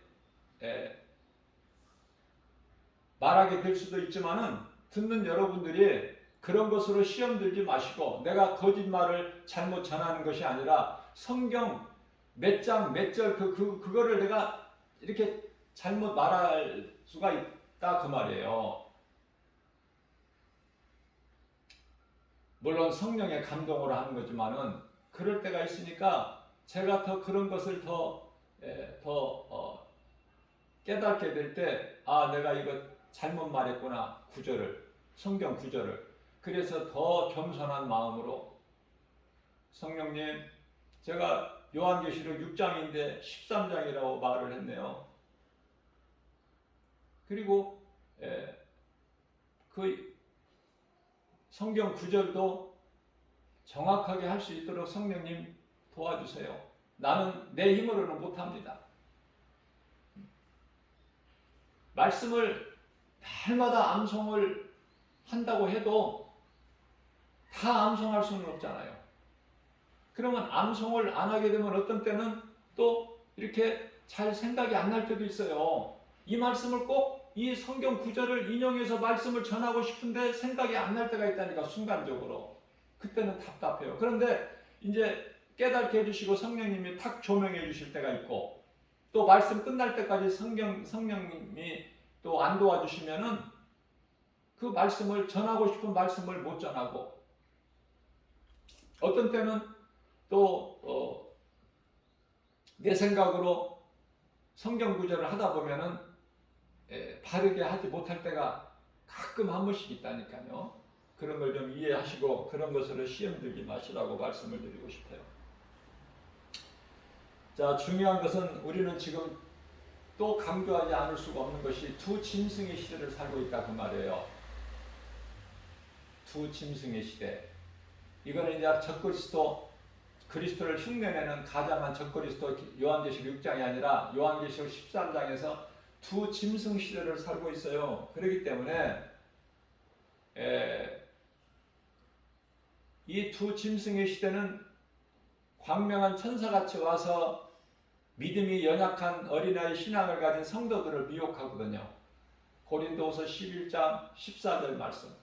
말하게 될 수도 있지만은 듣는 여러분들이 그런 것으로 시험 들지 마시고 내가 거짓말을 잘못 전하는 것이 아니라 성경 몇 장 몇 절 그거를 내가 이렇게 잘못 말할 수가 있다 그 말이에요. 물론 성령의 감동으로 하는 거지만은 그럴 때가 있으니까 제가 더 그런 것을 더 깨닫게 될 때 내가 이거 잘못 말했구나 구절을 성경 구절을 그래서 더 겸손한 마음으로 성령님 제가 요한계시록 6장인데 13장이라고 말을 했네요. 그리고 그 성경 구절도 정확하게 할 수 있도록 성령님 도와주세요. 나는 내 힘으로는 못합니다. 말씀을 날마다 암송을 한다고 해도 다 암송할 수는 없잖아요. 그러면 암송을 안 하게 되면 어떤 때는 또 이렇게 잘 생각이 안 날 때도 있어요. 이 말씀을 꼭 이 성경 구절을 인용해서 말씀을 전하고 싶은데 생각이 안 날 때가 있다니까 순간적으로. 그때는 답답해요. 그런데 이제 깨닫게 해주시고 성령님이 탁 조명해 주실 때가 있고 또 말씀 끝날 때까지 성령님이 또 안 도와주시면은 그 말씀을 전하고 싶은 말씀을 못 전하고 어떤 때는 또 내 생각으로 성경 구절을 하다 보면은 바르게 하지 못할 때가 가끔 한 번씩 있다니까요. 그런 걸 좀 이해하시고 그런 것으로 시험 들지 마시라고 말씀을 드리고 싶어요. 자, 중요한 것은 우리는 지금 또 강조하지 않을 수가 없는 것이 두 짐승의 시대를 살고 있다 그 말이에요. 두 짐승의 시대. 이거는 이제 그리스도를 흉내내는 가장한 적그리스도 요한계시록 6장이 아니라 요한계시록 13장에서 두 짐승 시대를 살고 있어요. 그렇기 때문에 이 두 짐승의 시대는 광명한 천사같이 와서 믿음이 연약한 어린아이 신앙을 가진 성도들을 미혹하거든요. 고린도후서 11장 14절 말씀.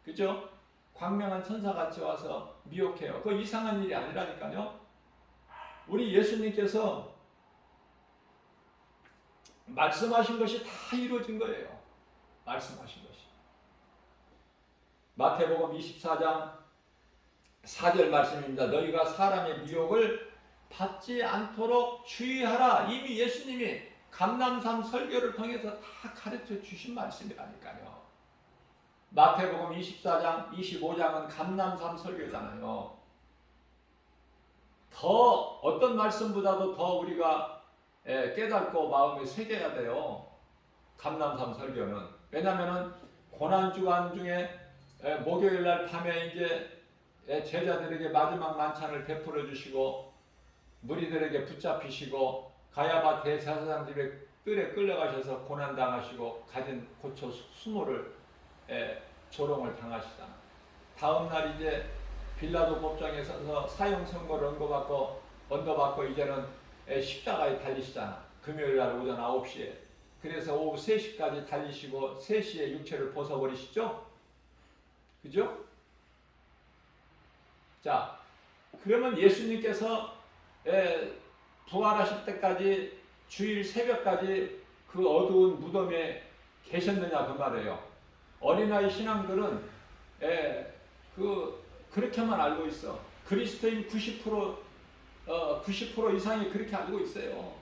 그죠? 광명한 천사같이 와서 미혹해요. 그거 이상한 일이 아니라니까요. 우리 예수님께서 말씀하신 것이 다 이루어진 거예요. 말씀하신 것이. 마태복음 24장 4절 말씀입니다. 너희가 사람의 미혹을 받지 않도록 주의하라. 이미 예수님이 감람산 설교를 통해서 다 가르쳐 주신 말씀이라니까요. 마태복음 24장, 25장은 감람산 설교잖아요. 더 어떤 말씀보다도 더 우리가 깨닫고 마음에 새겨야 돼요. 감람산 설교는. 왜냐하면 고난주간 중에 목요일 날 밤에 이제 제자들에게 마지막 만찬을 베풀어 주시고 무리들에게 붙잡히시고 가야바 대제사장 집에 뜰에 끌려가셔서 고난당하시고 가진 고초 수모를 조롱을 당하시잖아. 다음 날 이제 빌라도 법정에 서서 사형 선고를 언도받고 이제는 십자가에 달리시잖아. 금요일 날 오전 9시에. 그래서 오후 3시까지 달리시고 3시에 육체를 벗어버리시죠? 그죠? 자, 그러면 예수님께서 부활하실 때까지 주일 새벽까지 그 어두운 무덤에 계셨느냐 그 말이에요. 어린아이 신앙들은 그렇게만 알고 있어. 그리스도인 90% 이상이 그렇게 알고 있어요.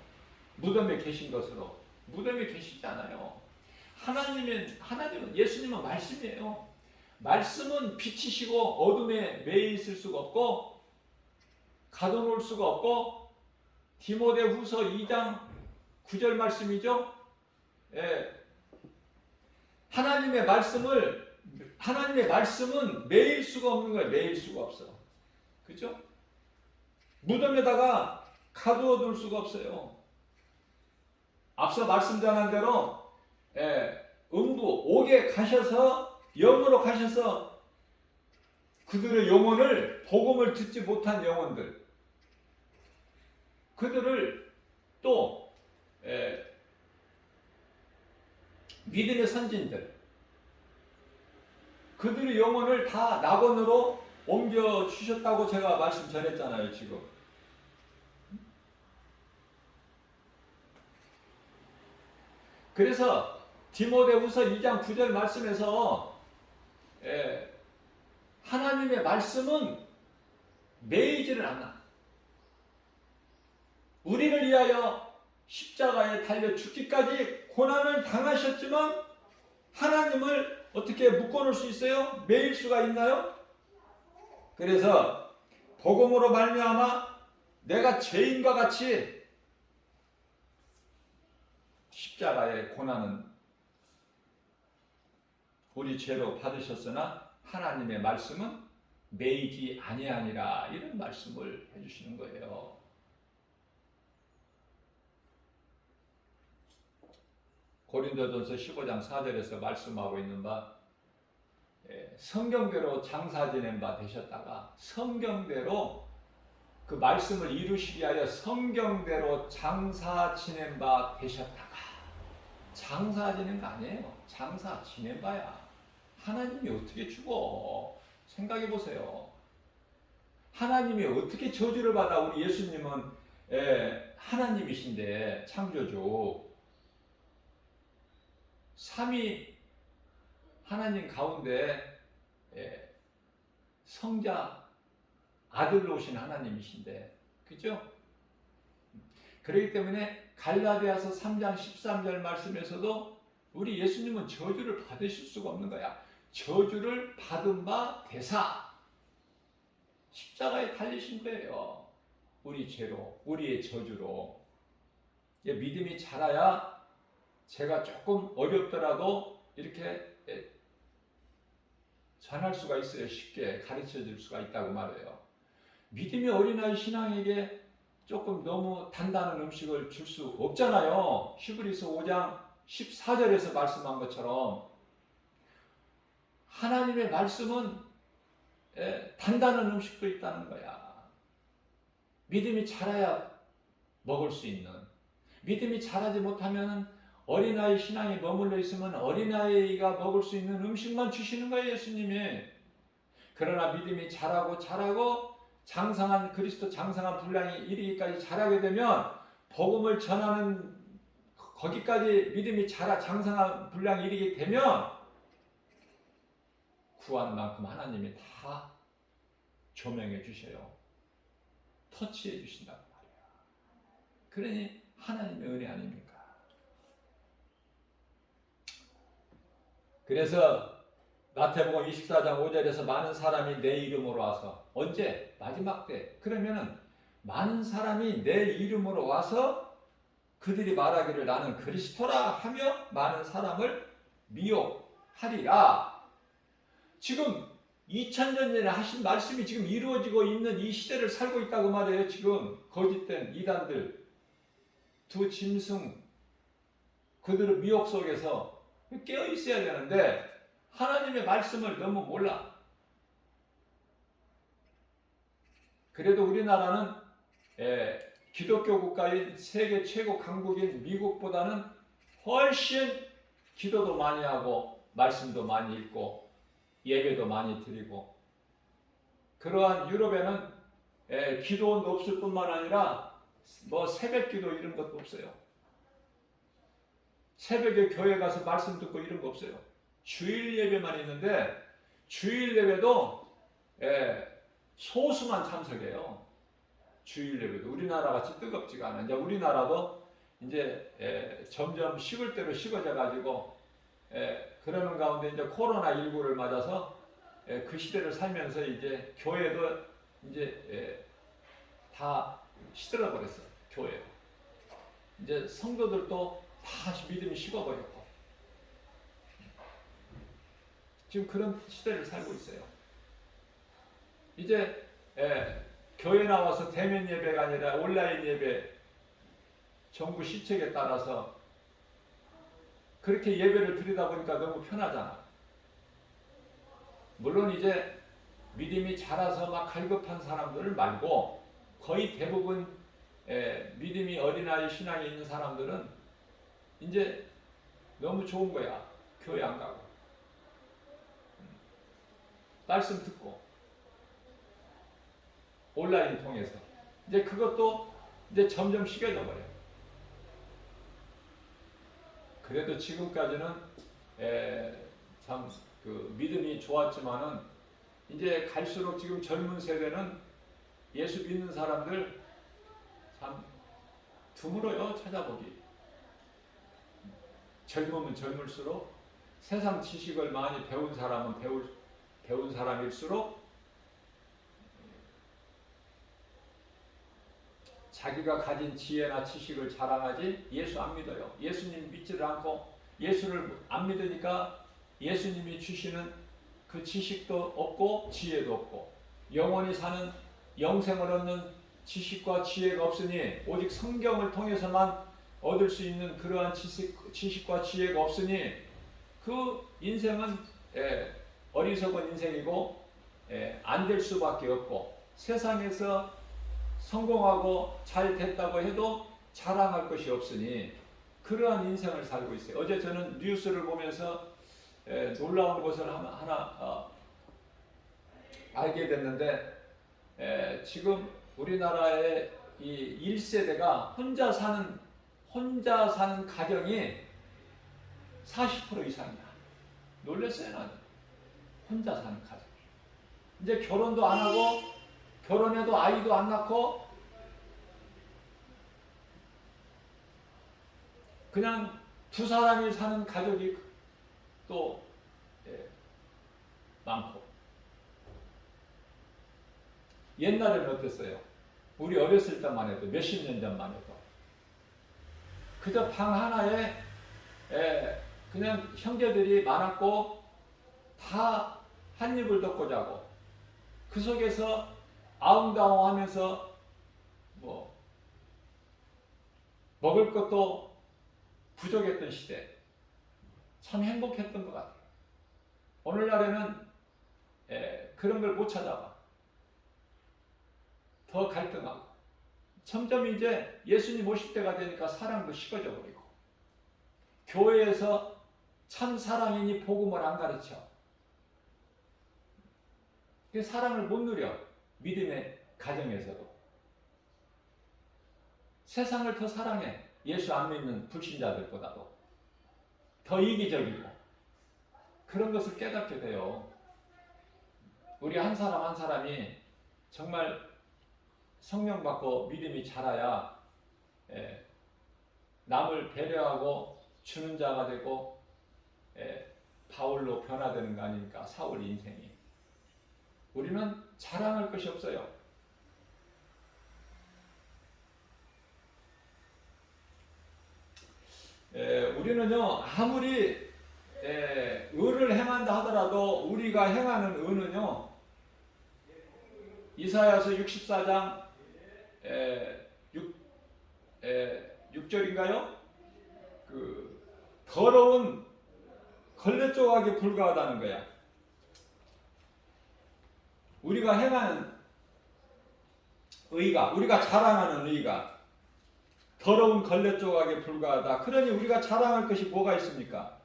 무덤에 계신 것으로. 무덤에 계시지 않아요. 하나님은 예수님은 말씀이에요. 말씀은 빛이시고 어둠에 매여 있을 수가 없고 가둬놓을 수가 없고 디모데후서 2장 9절 말씀이죠. 하나님의 말씀은 매일 수가 없는 거예요. 매일 수가 없어. 그죠? 무덤에다가 가두어 둘 수가 없어요. 앞서 말씀드린 대로 음부 옥에 가셔서 영으로 가셔서 그들의 영혼을 복음을 듣지 못한 영혼들 그들을 또 믿음의 선진들 그들의 영혼을 다 낙원으로 옮겨 주셨다고 제가 말씀 전했잖아요. 지금 그래서 디모데후서 2장 9절 말씀에서 하나님의 말씀은 매이지를 않아. 우리를 위하여 십자가에 달려 죽기까지 고난을 당하셨지만 하나님을 어떻게 묶어놓을 수 있어요? 매일 수가 있나요? 그래서 복음으로 말미암아 내가 죄인과 같이 십자가의 고난은 우리 죄로 받으셨으나 하나님의 말씀은 매이지 아니하니라 이런 말씀을 해주시는 거예요. 고린도전서 15장 4절에서 말씀하고 있는 바 성경대로 장사 지낸 바 되셨다가 성경대로 그 말씀을 이루시기 위하여 성경대로 장사 지낸 바 되셨다가 장사 지낸 거 아니에요. 장사 지낸 바야. 하나님이 어떻게 죽어? 생각해 보세요. 하나님이 어떻게 저주를 받아? 우리 예수님은 하나님이신데 창조주 삼위 하나님 가운데 성자 아들로 오신 하나님이신데 그죠? 그렇기 때문에 갈라디아서 3장 13절 말씀에서도 우리 예수님은 저주를 받으실 수가 없는 거야. 저주를 받은 바 되사 십자가에 달리신 거예요. 우리 죄로, 우리의 저주로. 믿음이 자라야 제가 조금 어렵더라도 이렇게 전할 수가 있어요. 쉽게 가르쳐 줄 수가 있다고 말해요. 믿음이 어린아이 신앙에게 조금 너무 단단한 음식을 줄 수 없잖아요. 히브리서 5장 14절에서 말씀한 것처럼 하나님의 말씀은 단단한 음식도 있다는 거야. 믿음이 자라야 먹을 수 있는. 믿음이 자라지 못하면 어린아이 신앙에 머물러 있으면 어린아이가 먹을 수 있는 음식만 주시는 거예요. 예수님이. 그러나 믿음이 자라고 장성한 그리스도 장성한 분량이 이르기까지 자라게 되면 복음을 전하는 거기까지 믿음이 자라 장성한 분량이 이르게 되면 구한 만큼 하나님이 다 조명해 주셔요. 터치해 주신단 말이에요. 그러니 하나님의 은혜 아닙니까? 그래서 마태복음 24장 5절에서 많은 사람이 내 이름으로 와서, 언제? 마지막 때. 그러면은 많은 사람이 내 이름으로 와서 그들이 말하기를 나는 그리스도라 하며 많은 사람을 미혹하리라. 지금 2000년 전에 하신 말씀이 지금 이루어지고 있는 이 시대를 살고 있다고 말해요. 지금 거짓된 이단들, 두 짐승, 그들의 미혹 속에서 깨어 있어야 되는데 하나님의 말씀을 너무 몰라. 그래도 우리나라는 기독교 국가인 세계 최고 강국인 미국보다는 훨씬 기도도 많이 하고 말씀도 많이 읽고 예배도 많이 드리고, 그러한 유럽에는 기도원도 없을 뿐만 아니라 뭐 새벽 기도 이런 것도 없어요. 새벽에 교회 가서 말씀 듣고 이런 거 없어요. 주일 예배만 있는데 주일 예배도 소수만 참석해요. 주일 예배도 우리나라 같이 뜨겁지가 않아. 이제 우리나라도 이제 점점 식을 대로 식어져 가지고 그러는 가운데 이제 코로나19를 맞아서 그 시대를 살면서 이제 교회도 이제 다 시들어 버렸어요. 교회. 이제 성도들도 다 믿음이 식어버렸고 지금 그런 시대를 살고 있어요. 이제 교회 나와서 대면 예배가 아니라 온라인 예배, 정부 시책에 따라서 그렇게 예배를 드리다 보니까 너무 편하잖아. 물론 이제 믿음이 자라서 막 갈급한 사람들을 말고 거의 대부분 믿음이 어린아이 신앙이 있는 사람들은 이제 너무 좋은 거야. 교회 안 가고 말씀 듣고 온라인 통해서 이제 그것도 이제 점점 식어져 버려요. 그래도 지금까지는 참 그 믿음이 좋았지만은 이제 갈수록 지금 젊은 세대는 예수 믿는 사람들 참 드물어요. 찾아보기. 젊으면 젊을수록 세상 지식을 많이 배운 사람은 배운 사람일수록 자기가 가진 지혜나 지식을 자랑하지 예수 안 믿어요. 예수님 믿지를 않고 예수를 안 믿으니까 예수님이 주시는 그 지식도 없고 지혜도 없고 영원히 사는 영생을 얻는 지식과 지혜가 없으니 오직 성경을 통해서만 얻을 수 있는 그러한 지식과 지혜가 없으니 그 인생은 어리석은 인생이고 안 될 수밖에 없고 세상에서 성공하고 잘 됐다고 해도 자랑할 것이 없으니 그러한 인생을 살고 있어요. 어제 저는 뉴스를 보면서 놀라운 것을 하나 알게 됐는데 지금 우리나라의 이 1세대가 혼자 사는 가정이 40% 이상이야. 놀랐어요, 나는. 혼자 사는 가정. 이제 결혼도 안 하고 결혼해도 아이도 안 낳고 그냥 두 사람이 사는 가족이 또 많고. 옛날에는 어땠어요? 우리 어렸을 때만 해도 몇십 년 전만 해도 그저 방 하나에 그냥 형제들이 많았고 다 한 입을 덮고 자고 그 속에서 아웅다웅 하면서 뭐 먹을 것도 부족했던 시대. 참 행복했던 것 같아요. 오늘날에는 그런 걸 못 찾아봐. 더 갈등하고 점점 이제 예수님 오실 때가 되니까 사랑도 식어져 버리고 교회에서 참 사랑이니 복음을 안 가르쳐. 사랑을 못 누려. 믿음의 가정에서도 세상을 더 사랑해. 예수 안 믿는 불신자들보다도 더 이기적이고 그런 것을 깨닫게 돼요. 우리 한 사람 한 사람이 정말 성령 받고 믿음이 자라야 남을 배려하고 주는 자가 되고 바울로 변화되는 거 아닙니까? 사울 인생이. 우리는 자랑할 것이 없어요. 우리는요, 아무리 의를 행한다 하더라도 우리가 행하는 의는요, 이사야서 64장 6절인가요? 그 더러운 걸레 조각에 불과하다는 거야. 우리가 행하는 의가, 우리가 자랑하는 의가 더러운 걸레 조각에 불과하다. 그러니 우리가 자랑할 것이 뭐가 있습니까?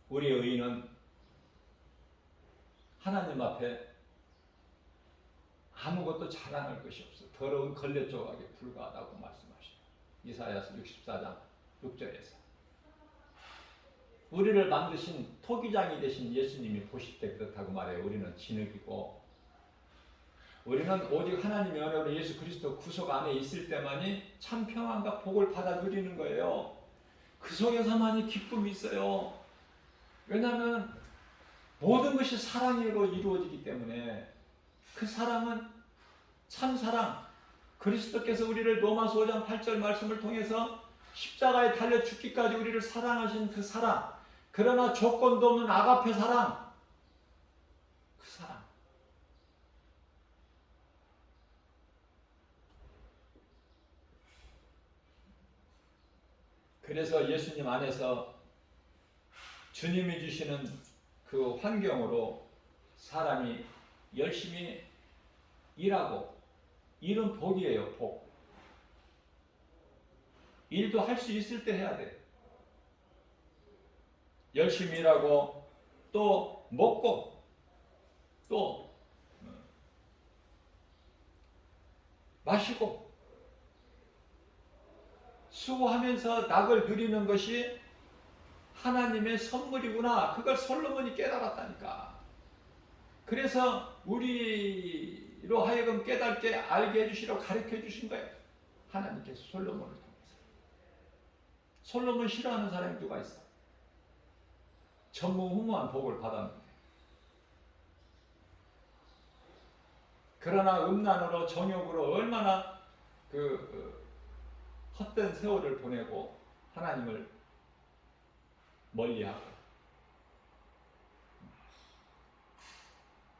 우리의 의는 하나님 앞에 아무것도 자랑할 것이 없어. 더러운 걸레 조각에 불과하다고 말씀하시죠. 이사야서 64장 6절에서. 우리를 만드신 토기장이 되신 예수님이 보실 때 그렇다고 말해요. 우리는 진흙이고 우리는 오직 하나님의 은혜로 예수 그리스도 구속 안에 있을 때만이 참 평안과 복을 받아 누리는 거예요. 그 속에서만이 기쁨이 있어요. 왜냐하면 모든 것이 사랑으로 이루어지기 때문에 그 사랑은 참 사랑, 그리스도께서 우리를 로마서 5장 8절 말씀을 통해서 십자가에 달려 죽기까지 우리를 사랑하신 그 사랑, 그러나 조건도 없는 아가페 사랑, 그 사랑. 그래서 예수님 안에서 주님이 주시는 그 환경으로 사람이 열심히 일하고, 일은 복이에요, 복. 일도 할 수 있을 때 해야 돼. 열심히 일하고 또 먹고 또 마시고 수고하면서 낙을 누리는 것이 하나님의 선물이구나. 그걸 솔로몬이 깨달았다니까. 그래서 우리로 하여금 깨닫게 알게 해주시라고 가르쳐 주신 거예요. 하나님께서 솔로몬을 통해서. 솔로몬 싫어하는 사람이 누가 있어? 전무후무한 복을 받았는데. 그러나 음란으로 정욕으로 얼마나 헛된 세월을 보내고 하나님을 멀리하고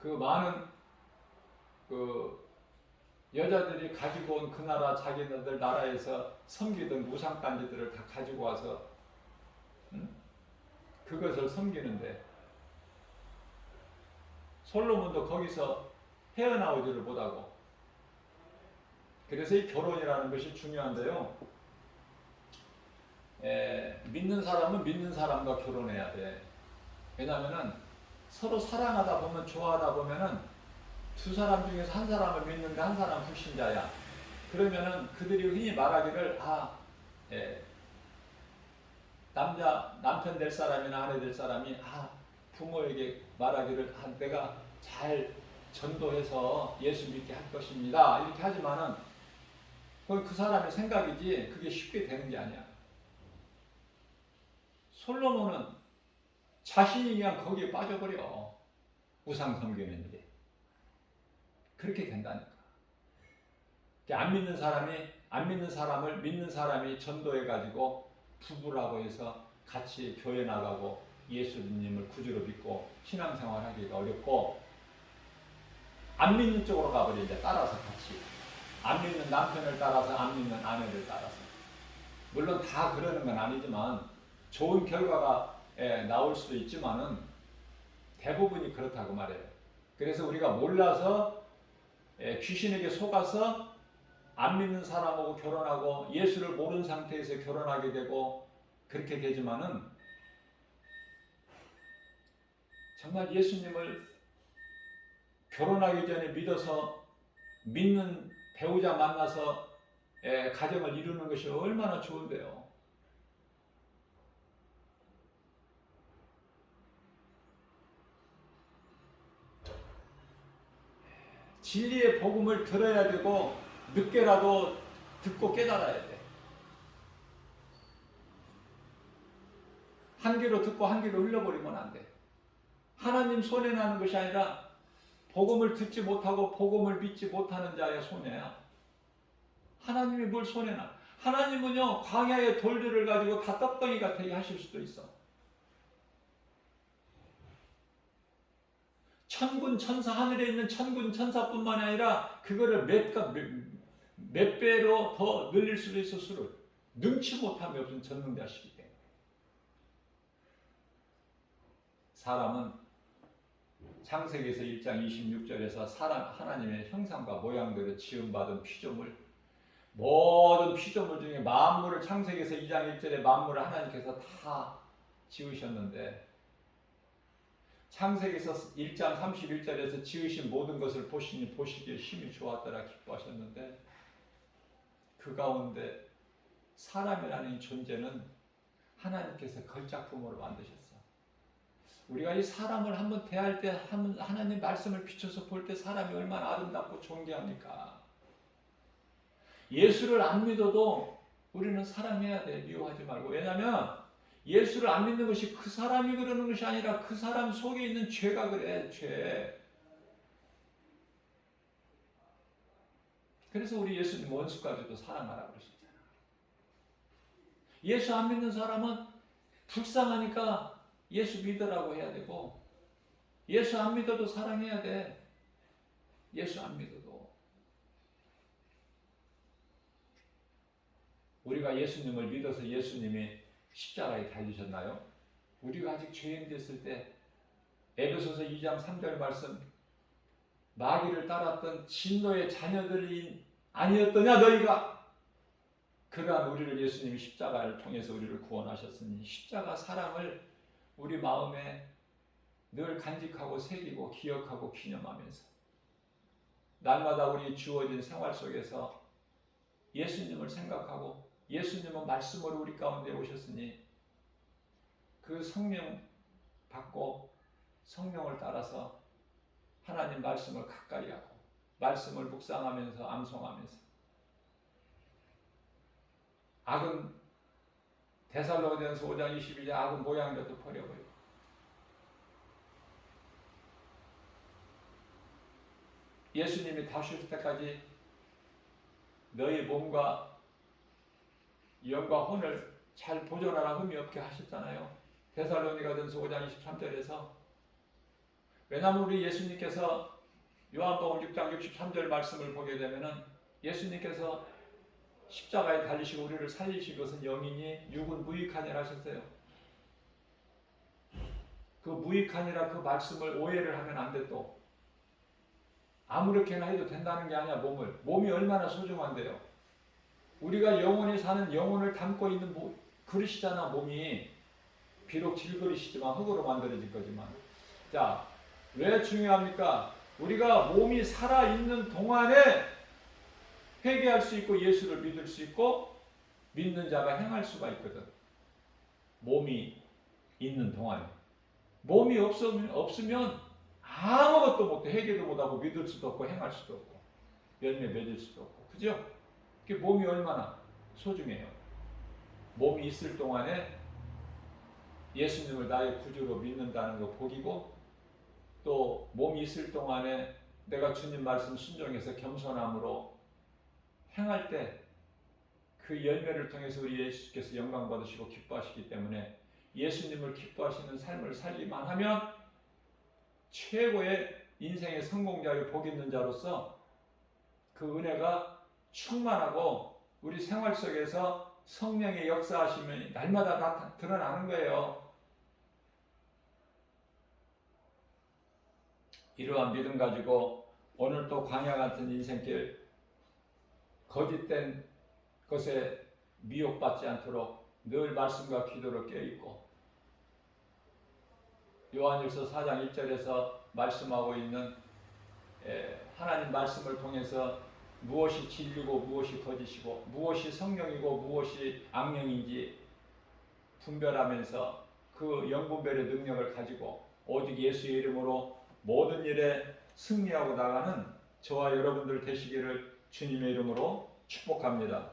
그 많은 여자들이 가지고 온 그 나라 자기네들 나라에서 섬기던 우상단지들을 다 가지고 와서 그것을 섬기는데 솔로몬도 거기서 헤어나오지를 못하고 그래서 이 결혼이라는 것이 중요한데요. 믿는 사람은 믿는 사람과 결혼해야 돼. 왜냐하면은 서로 사랑하다 보면 좋아하다 보면은 두 사람 중에서 한 사람을 믿는데 한 사람 불신자야. 그러면은 그들이 흔히 말하기를 남편 될 사람이나 아내 될 사람이 부모에게 말하기를 내가 잘 전도해서 예수 믿게 할 것입니다. 이렇게 하지만은 그 사람의 생각이지 그게 쉽게 되는 게 아니야. 솔로몬은 자신이 그냥 거기에 빠져버려. 우상 섬기는 일에. 그렇게 된다니까. 안 믿는 사람을 믿는 사람이 전도해가지고 부부라고 해서 같이 교회 나가고 예수님을 구주로 믿고 신앙생활 하기가 어렵고 안 믿는 쪽으로 가버려. 이제 따라서 같이. 안 믿는 남편을 따라서 안 믿는 아내를 따라서. 물론 다 그러는 건 아니지만 좋은 결과가 나올 수도 있지만은 대부분이 그렇다고 말해요. 그래서 우리가 몰라서 귀신에게 속아서 안 믿는 사람하고 결혼하고 예수를 모르는 상태에서 결혼하게 되고 그렇게 되지만은 정말 예수님을 결혼하기 전에 믿어서 믿는 배우자 만나서 가정을 이루는 것이 얼마나 좋은데요. 진리의 복음을 들어야 되고 늦게라도 듣고 깨달아야 돼. 한 귀로 듣고 한 귀로 흘려버리면 안 돼. 하나님 손해나는 것이 아니라 복음을 듣지 못하고 복음을 믿지 못하는 자의 손해야. 하나님이 뭘 손해나? 하나님은요, 광야의 돌들을 가지고 다 떡덩이가 되게 하실 수도 있어. 천군 천사, 하늘에 있는 천군 천사뿐만 아니라 그거를 몇 배로 더 늘릴 수도 있어. 수를 능치 못함이 없는 전능자시기 때문에. 사람은 창세기에서 1장 26절에서 하나님의 형상과 모양대로 지음받은 피조물, 모든 피조물 중에 만물을, 창세기에서 2장 1절에 만물을 하나님께서 다 지으셨는데, 창세기에서 1장 31절에서 지으신 모든 것을 보시니 보시기에 심히 좋았더라 기뻐하셨는데, 그 가운데 사람이라는 이 존재는 하나님께서 걸작품으로 만드셨어. 우리가 이 사람을 한번 대할 때 하나님 말씀을 비춰서 볼 때 사람이 얼마나 아름답고 존귀합니까? 예수를 안 믿어도 우리는 사랑해야 돼. 미워하지 말고. 왜냐하면 예수를 안 믿는 것이 그 사람이 그러는 것이 아니라 그 사람 속에 있는 죄가 그래. 죄. 그래서 우리 예수님 원수까지도 사랑하라고 그러셨잖아. 예수 안 믿는 사람은 불쌍하니까 예수 믿으라고 해야 되고, 예수 안 믿어도 사랑해야 돼. 예수 안 믿어도. 우리가 예수님을 믿어서 예수님이 십자가에 달리셨나요? 우리가 아직 죄인 됐을 때 에베소서 2장 3절 말씀, 마귀를 따랐던 진노의 자녀들이 아니었더냐 너희가. 그러한 우리를 예수님이 십자가를 통해서 우리를 구원하셨으니 십자가 사랑을 우리 마음에 늘 간직하고 새기고 기억하고 기념하면서 날마다 우리 주어진 생활 속에서 예수님을 생각하고, 예수님은 말씀으로 우리 가운데 오셨으니 그 성령 받고 성령을 따라서 하나님 말씀을 가까이 하고 말씀을 묵상하면서 암송하면서, 악은 데살로니가전서 5장 22절 악은 모양대로 버려버리고 예수님이 다시 올 때까지 너희 몸과 영과 혼을 잘 보존하라 흠이 없게 하셨잖아요. 데살로니가전서 5장 23절에서. 왜냐하면 우리 예수님께서 요한복음 6장 63절 말씀을 보게 되면은 예수님께서 십자가에 달리시고 우리를 살리신 것은 영이니 육은 무익하니라 하셨어요. 그 무익하니라 그 말씀을 오해를 하면 안 돼. 또 아무렇게나 해도 된다는 게 아니야. 몸이 얼마나 소중한데요. 우리가 영원히 사는 영혼을 담고 있는 그릇이잖아. 몸이 비록 질그릇이지만 흙으로 만들어진 거지만. 자, 왜 중요합니까? 우리가 몸이 살아있는 동안에 회개할 수 있고 예수를 믿을 수 있고 믿는 자가 행할 수가 있거든. 몸이 있는 동안에. 몸이 없으면 아무것도 못해. 회개도 못하고 믿을 수도 없고 행할 수도 없고 열매 맺을 수도 없고. 그죠? 그게 몸이 얼마나 소중해요. 몸이 있을 동안에 예수님을 나의 구주로 믿는다는 거 복이고, 또 몸이 있을 동안에 내가 주님 말씀 순종해서 겸손함으로 행할 때 그 열매를 통해서 우리 예수께서 영광 받으시고 기뻐하시기 때문에 예수님을 기뻐하시는 삶을 살기만 하면 최고의 인생의 성공자요 복 있는 자로서 그 은혜가 충만하고 우리 생활 속에서 성령의 역사하심이 날마다 드러나는 거예요. 이러한 믿음 가지고 오늘 또 광야 같은 인생길, 거짓된 것에 미혹받지 않도록 늘 말씀과 기도로 깨어있고, 요한일서 4장 1절에서 말씀하고 있는 하나님 말씀을 통해서 무엇이 진리고 무엇이 거짓이고 무엇이 성령이고 무엇이 악령인지 분별하면서 그 영분별의 능력을 가지고 오직 예수의 이름으로 모든 일에 승리하고 나가는 저와 여러분들 되시기를 주님의 이름으로 축복합니다.